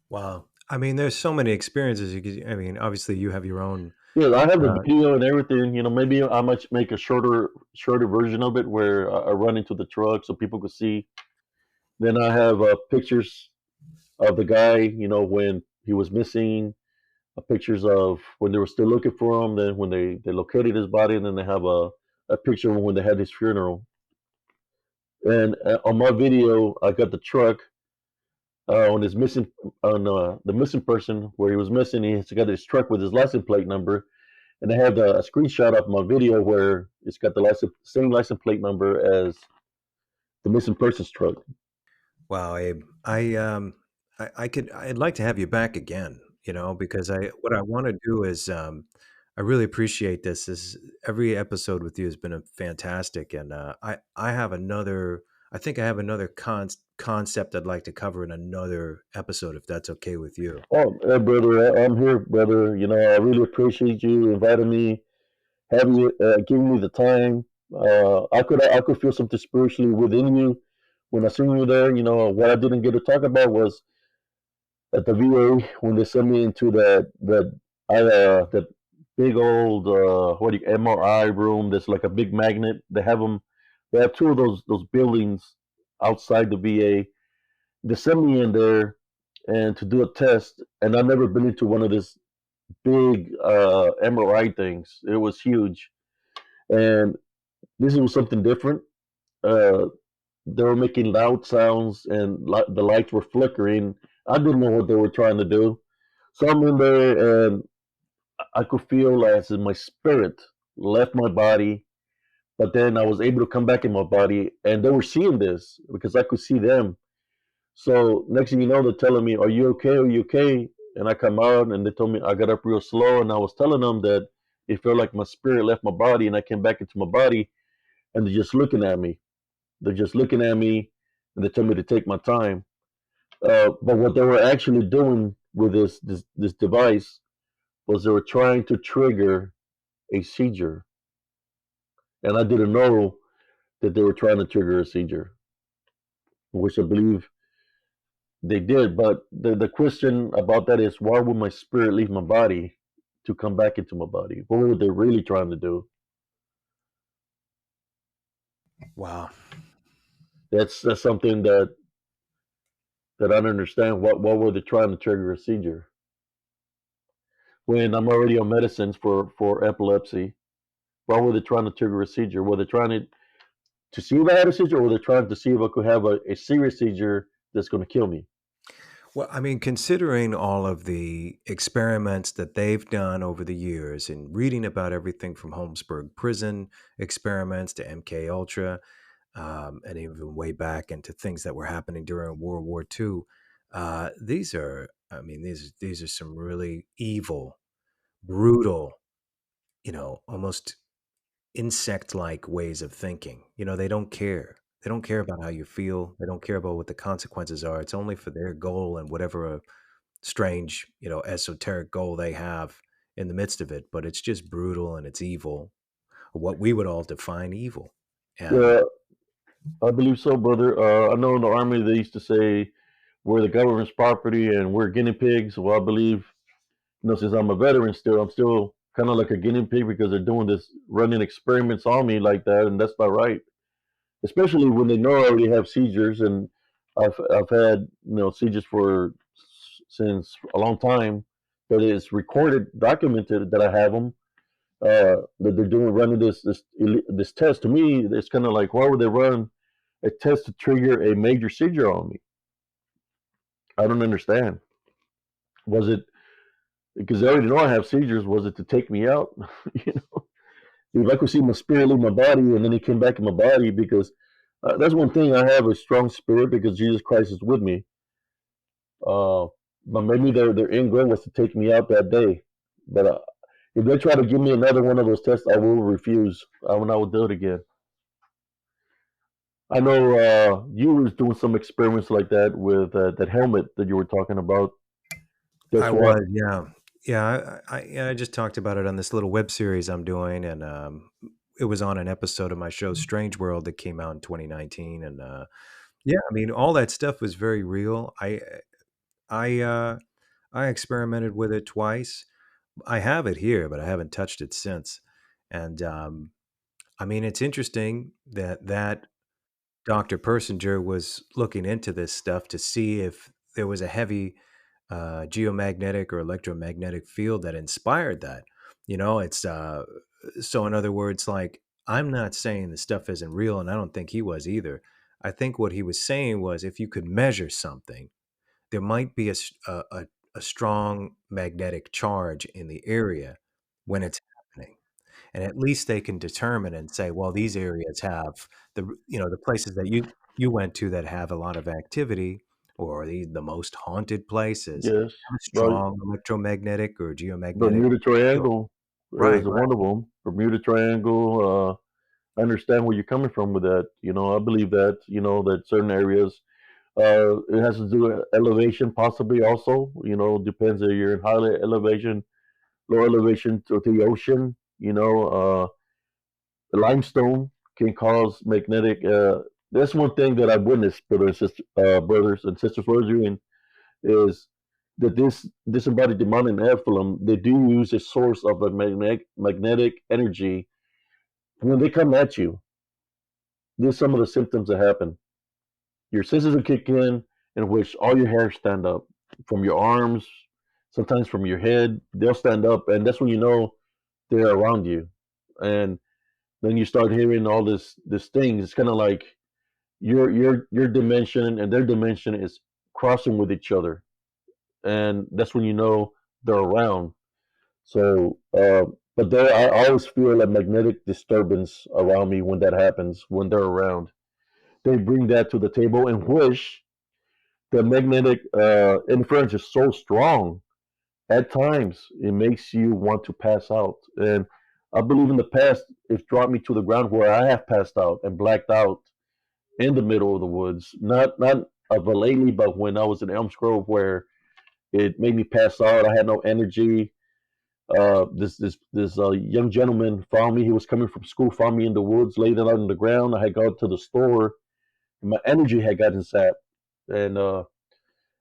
Wow. I mean, there's so many experiences. Obviously you have your own. Yeah, I have the video and everything. Maybe I might make a shorter version of it where I run into the truck so people could see. Then I have pictures of the guy, when he was missing, pictures of when they were still looking for him, then when they located his body, and then they have a picture of when they had his funeral. And on my video, I got the truck on the missing person where he was missing. He's got his truck with his license plate number, and I have a screenshot of my video where it's got the same license plate number as the missing person's truck. Wow, Abe, I'd like to have you back again, because what I want to do is I really appreciate this. Every episode with you has been fantastic, and I have another. I think I have another concept I'd like to cover in another episode, if that's okay with you. Oh, brother, I'm here, brother. You know, I really appreciate you inviting me, having you, giving me the time. I could feel something spiritually within you when I seen you there. You know, what I didn't get to talk about was at the VA when they sent me into that big old MRI room. That's like a big magnet. They have two of those buildings outside the VA. They sent me in there and to do a test, and I've never been into one of these big MRI things. It was huge, and this was something different. Uh, they were making loud sounds, and the lights were flickering. I didn't know what they were trying to do. So I'm in there, and I could feel as if my spirit left my body, but then I was able to come back in my body, and they were seeing this because I could see them. So next thing you know, they're telling me, "Are you okay? Are you okay?" And I come out, and they told me I got up real slow, and I was telling them that it felt like my spirit left my body, and I came back into my body, and they're just looking at me. They're just looking at me, and they told me to take my time. But what they were actually doing with this device was they were trying to trigger a seizure, and I didn't know that they were trying to trigger a seizure, which I believe they did. But the question about that is, why would my spirit leave my body to come back into my body? What were they really trying to do? Wow, that's something that I don't understand. What were they trying to trigger a seizure? When I'm already on medicines for epilepsy, why were they trying to trigger a seizure? Were they trying to see if I had a seizure, or were they trying to see if I could have a serious seizure that's going to kill me? Well, I mean, considering all of the experiments that they've done over the years and reading about everything from Holmesburg prison experiments to MK Ultra, and even way back into things that were happening during World War II, these are, I mean, these are some really evil, brutal, almost insect-like ways of thinking. They don't care. They don't care about how you feel. They don't care about what the consequences are. It's only for their goal and whatever strange, esoteric goal they have in the midst of it. But it's just brutal and it's evil, what we would all define evil. And Yeah, I believe so, brother. I know in the army they used to say we're the government's property and we're guinea pigs. Well, I believe, since I'm a veteran still, I'm still kind of like a guinea pig because they're doing this, running experiments on me like that, and that's not right. Especially when they know I already have seizures, and I've had seizures since a long time, but it's recorded, documented that I have them. That they're running this test. To me, it's kind of like, why would they run a test to trigger a major seizure on me? I don't understand. Was it because they already know I have seizures? Was it to take me out? If I could see my spirit leave my body and then he came back in my body, because that's one thing, I have a strong spirit because Jesus Christ is with me. But maybe their end goal was to take me out that day. But if they try to give me another one of those tests, I will refuse. I will not do it again. I know you were doing some experiments like that with that helmet that you were talking about. I was, yeah. I just talked about it on this little web series I'm doing, and it was on an episode of my show Strange World that came out in 2019. And yeah, I mean, all that stuff was very real. I experimented with it twice. I have it here, but I haven't touched it since. And I mean, it's interesting that Dr. Persinger was looking into this stuff to see if there was a heavy geomagnetic or electromagnetic field that inspired that. It's so in other words, like, I'm not saying the stuff isn't real, and I don't think he was either. I think what he was saying was, if you could measure something, there might be a strong magnetic charge in the area when it's happening. And at least they can determine and say, well, these areas have the places that you went to that have a lot of activity, or the most haunted places, Yes, have a strong electromagnetic or geomagnetic Bermuda field. Triangle. is Right. one of them. Bermuda Triangle. I understand where you're coming from with that. I believe that. That certain areas. It has to do with elevation, possibly also. Depends if you're in high elevation, low elevation to the ocean. The limestone can cause magnetic. That's one thing that I've witnessed, brothers and sisters, Adrian, is that this disembodied demonic Nephilim, they do use a source of a magnetic energy when they come at you. There's some of the symptoms that happen. Your senses will kick in which all your hair stand up from your arms, sometimes from your head. They'll stand up, and that's when you know they're around you. And then you start hearing all this thing. It's kind of like your dimension and their dimension is crossing with each other, and that's when you know they're around. So, but I always feel a magnetic disturbance around me when that happens. When they're around, they bring that to the table, and which the magnetic influence is so strong. At times, it makes you want to pass out, and I believe in the past it's brought me to the ground where I have passed out and blacked out in the middle of the woods. Not of a lately, but when I was in Elms Grove, where it made me pass out. I had no energy. This young gentleman found me. He was coming from school, found me in the woods, laid out on the ground. I had gone to the store, and my energy had gotten sapped, and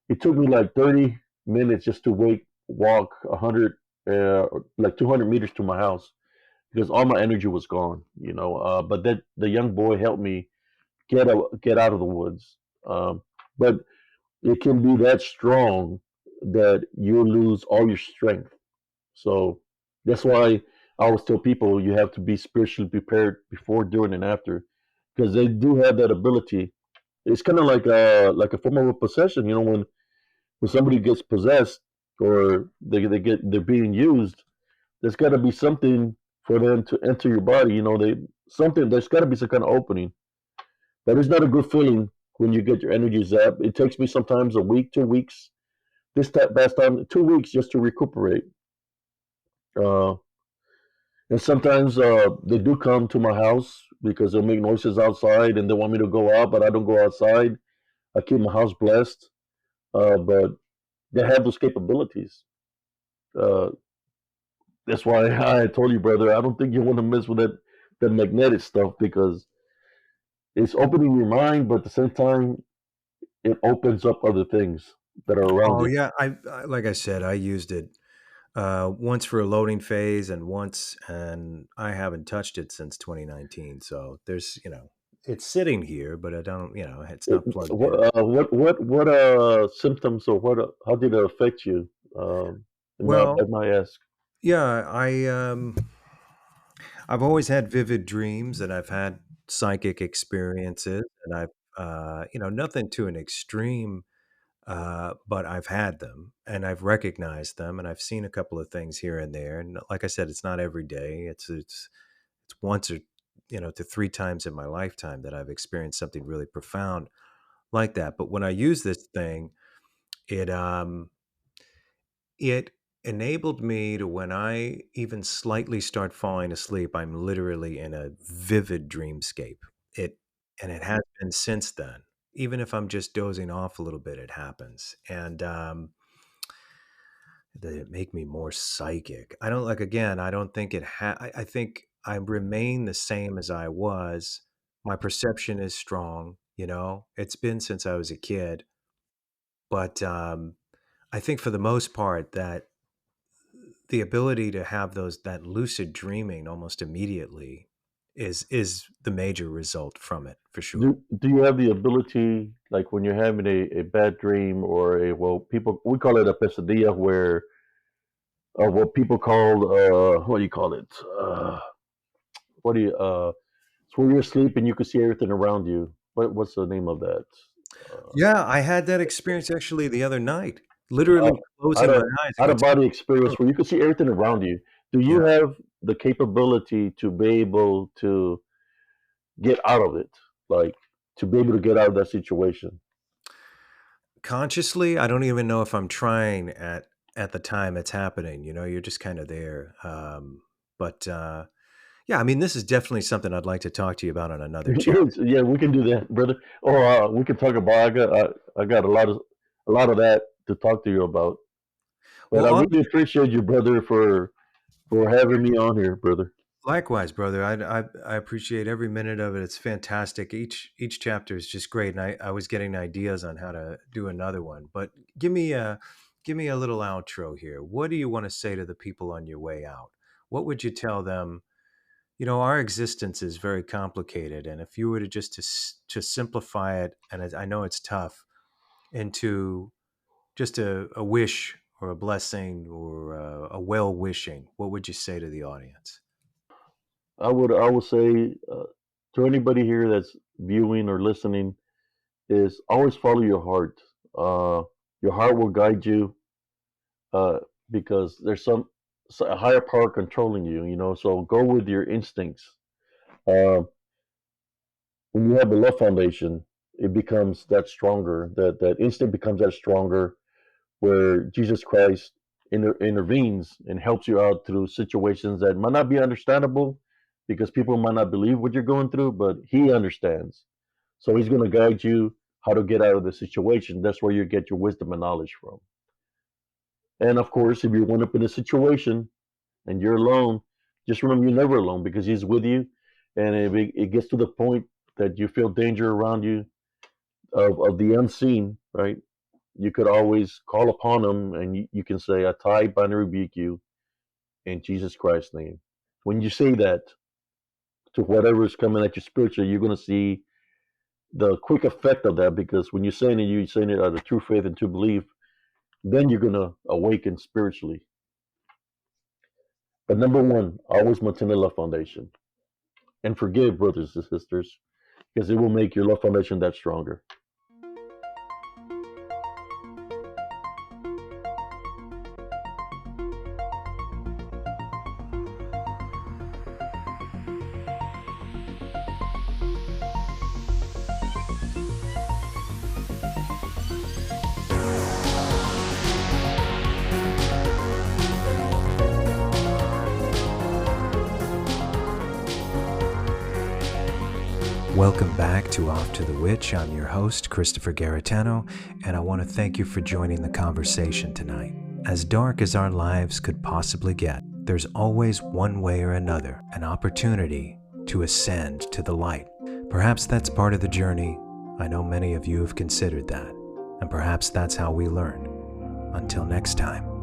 it took me like 30 minutes just to walk 100, like 200 meters to my house because all my energy was gone. But that the young boy helped me get out of the woods. But it can be that strong that you lose all your strength. So that's why I always tell people you have to be spiritually prepared before, during, and after, because they do have that ability. It's kind of like a form of a possession. When somebody gets possessed or they're being used, there's got to be something for them to enter your body. There's got to be some kind of opening. But it's not a good feeling when you get your energy zapped. It takes me sometimes a week, 2 weeks. Past time, 2 weeks just to recuperate. Uh, and sometimes they do come to my house because they'll make noises outside and they want me to go out, but I don't go outside. I keep my house blessed. But they have those capabilities. Uh, that's why I told you, brother, I don't think you want to mess with that magnetic stuff because it's opening your mind, but at the same time, it opens up other things that are around Oh you. yeah, I like I said, I used it once for a loading phase and I haven't touched it since 2019. So there's, it's sitting here, but I don't, it's not plugged in. What symptoms or how did it affect you? Well, I might ask. yeah, I've always had vivid dreams and I've had psychic experiences and I've, nothing to an extreme, but I've had them and I've recognized them and I've seen a couple of things here and there. And like I said, it's not every day. It's once or to 3 times in my lifetime that I've experienced something really profound like that. But when I use this thing, it it enabled me to, when I even slightly start falling asleep, I'm literally in a vivid dreamscape. It has been since then. Even if I'm just dozing off a little bit, it happens. And they make me more psychic. I don't like, again, I don't think I think I remain the same as I was. My perception is strong, it's been since I was a kid. But I think for the most part that the ability to have that lucid dreaming almost immediately is the major result from it, for sure. Do you have the ability, like when you're having a bad dream or we call it a pesadilla, where what people call what do you call it? What do you it's when you're asleep and you can see everything around you. What's the name of that? Yeah, I had that experience actually the other night. Literally closing my eyes. Out of body experience where you can see everything around you. Do you have the capability to be able to get out of it, like to be able to get out of that situation? Consciously, I don't even know if I'm trying at the time it's happening. You're just kind of there. But yeah, I mean, this is definitely something I'd like to talk to you about on another chapter. Yeah, we can do that, brother. Or we can talk about. I got a lot of that to talk to you about. But Well, I really appreciate you, brother, for having me on here, brother. Likewise, brother. I appreciate every minute of it. It's fantastic. Each chapter is just great, and I was getting ideas on how to do another one. But give me a little outro here. What do you want to say to the people on your way out? What would you tell them? You know, our existence is very complicated, and if you were to just to simplify it, and I know it's tough, into just a wish or a blessing or a well wishing, what would you say to the audience? I would say to anybody here that's viewing or listening is always follow your heart. Your heart will guide you because there's a higher power controlling you. You know, so go with your instincts. When you have a love foundation, it becomes that stronger. That instinct becomes that stronger, where Jesus Christ intervenes and helps you out through situations that might not be understandable because people might not believe what you're going through, but he understands. So he's going to guide you how to get out of the situation. That's where you get your wisdom and knowledge from. And of course, if you wind up in a situation and you're alone, just remember you're never alone because he's with you. And if it gets to the point that you feel danger around you of the unseen, right? You could always call upon him and you can say, I bind and rebuke you in Jesus Christ's name. When you say that to whatever is coming at you spiritually, you're going to see the quick effect of that, because when you're saying it out of true faith and true belief, then you're going to awaken spiritually. But number one, always maintain a love foundation and forgive brothers and sisters, because it will make your love foundation that stronger. Welcome back to Off to the Witch. I'm your host, Christopher Garetano, and I want to thank you for joining the conversation tonight. As dark as our lives could possibly get, there's always one way or another an opportunity to ascend to the light. Perhaps that's part of the journey. I know many of you have considered that, and perhaps that's how we learn. Until next time.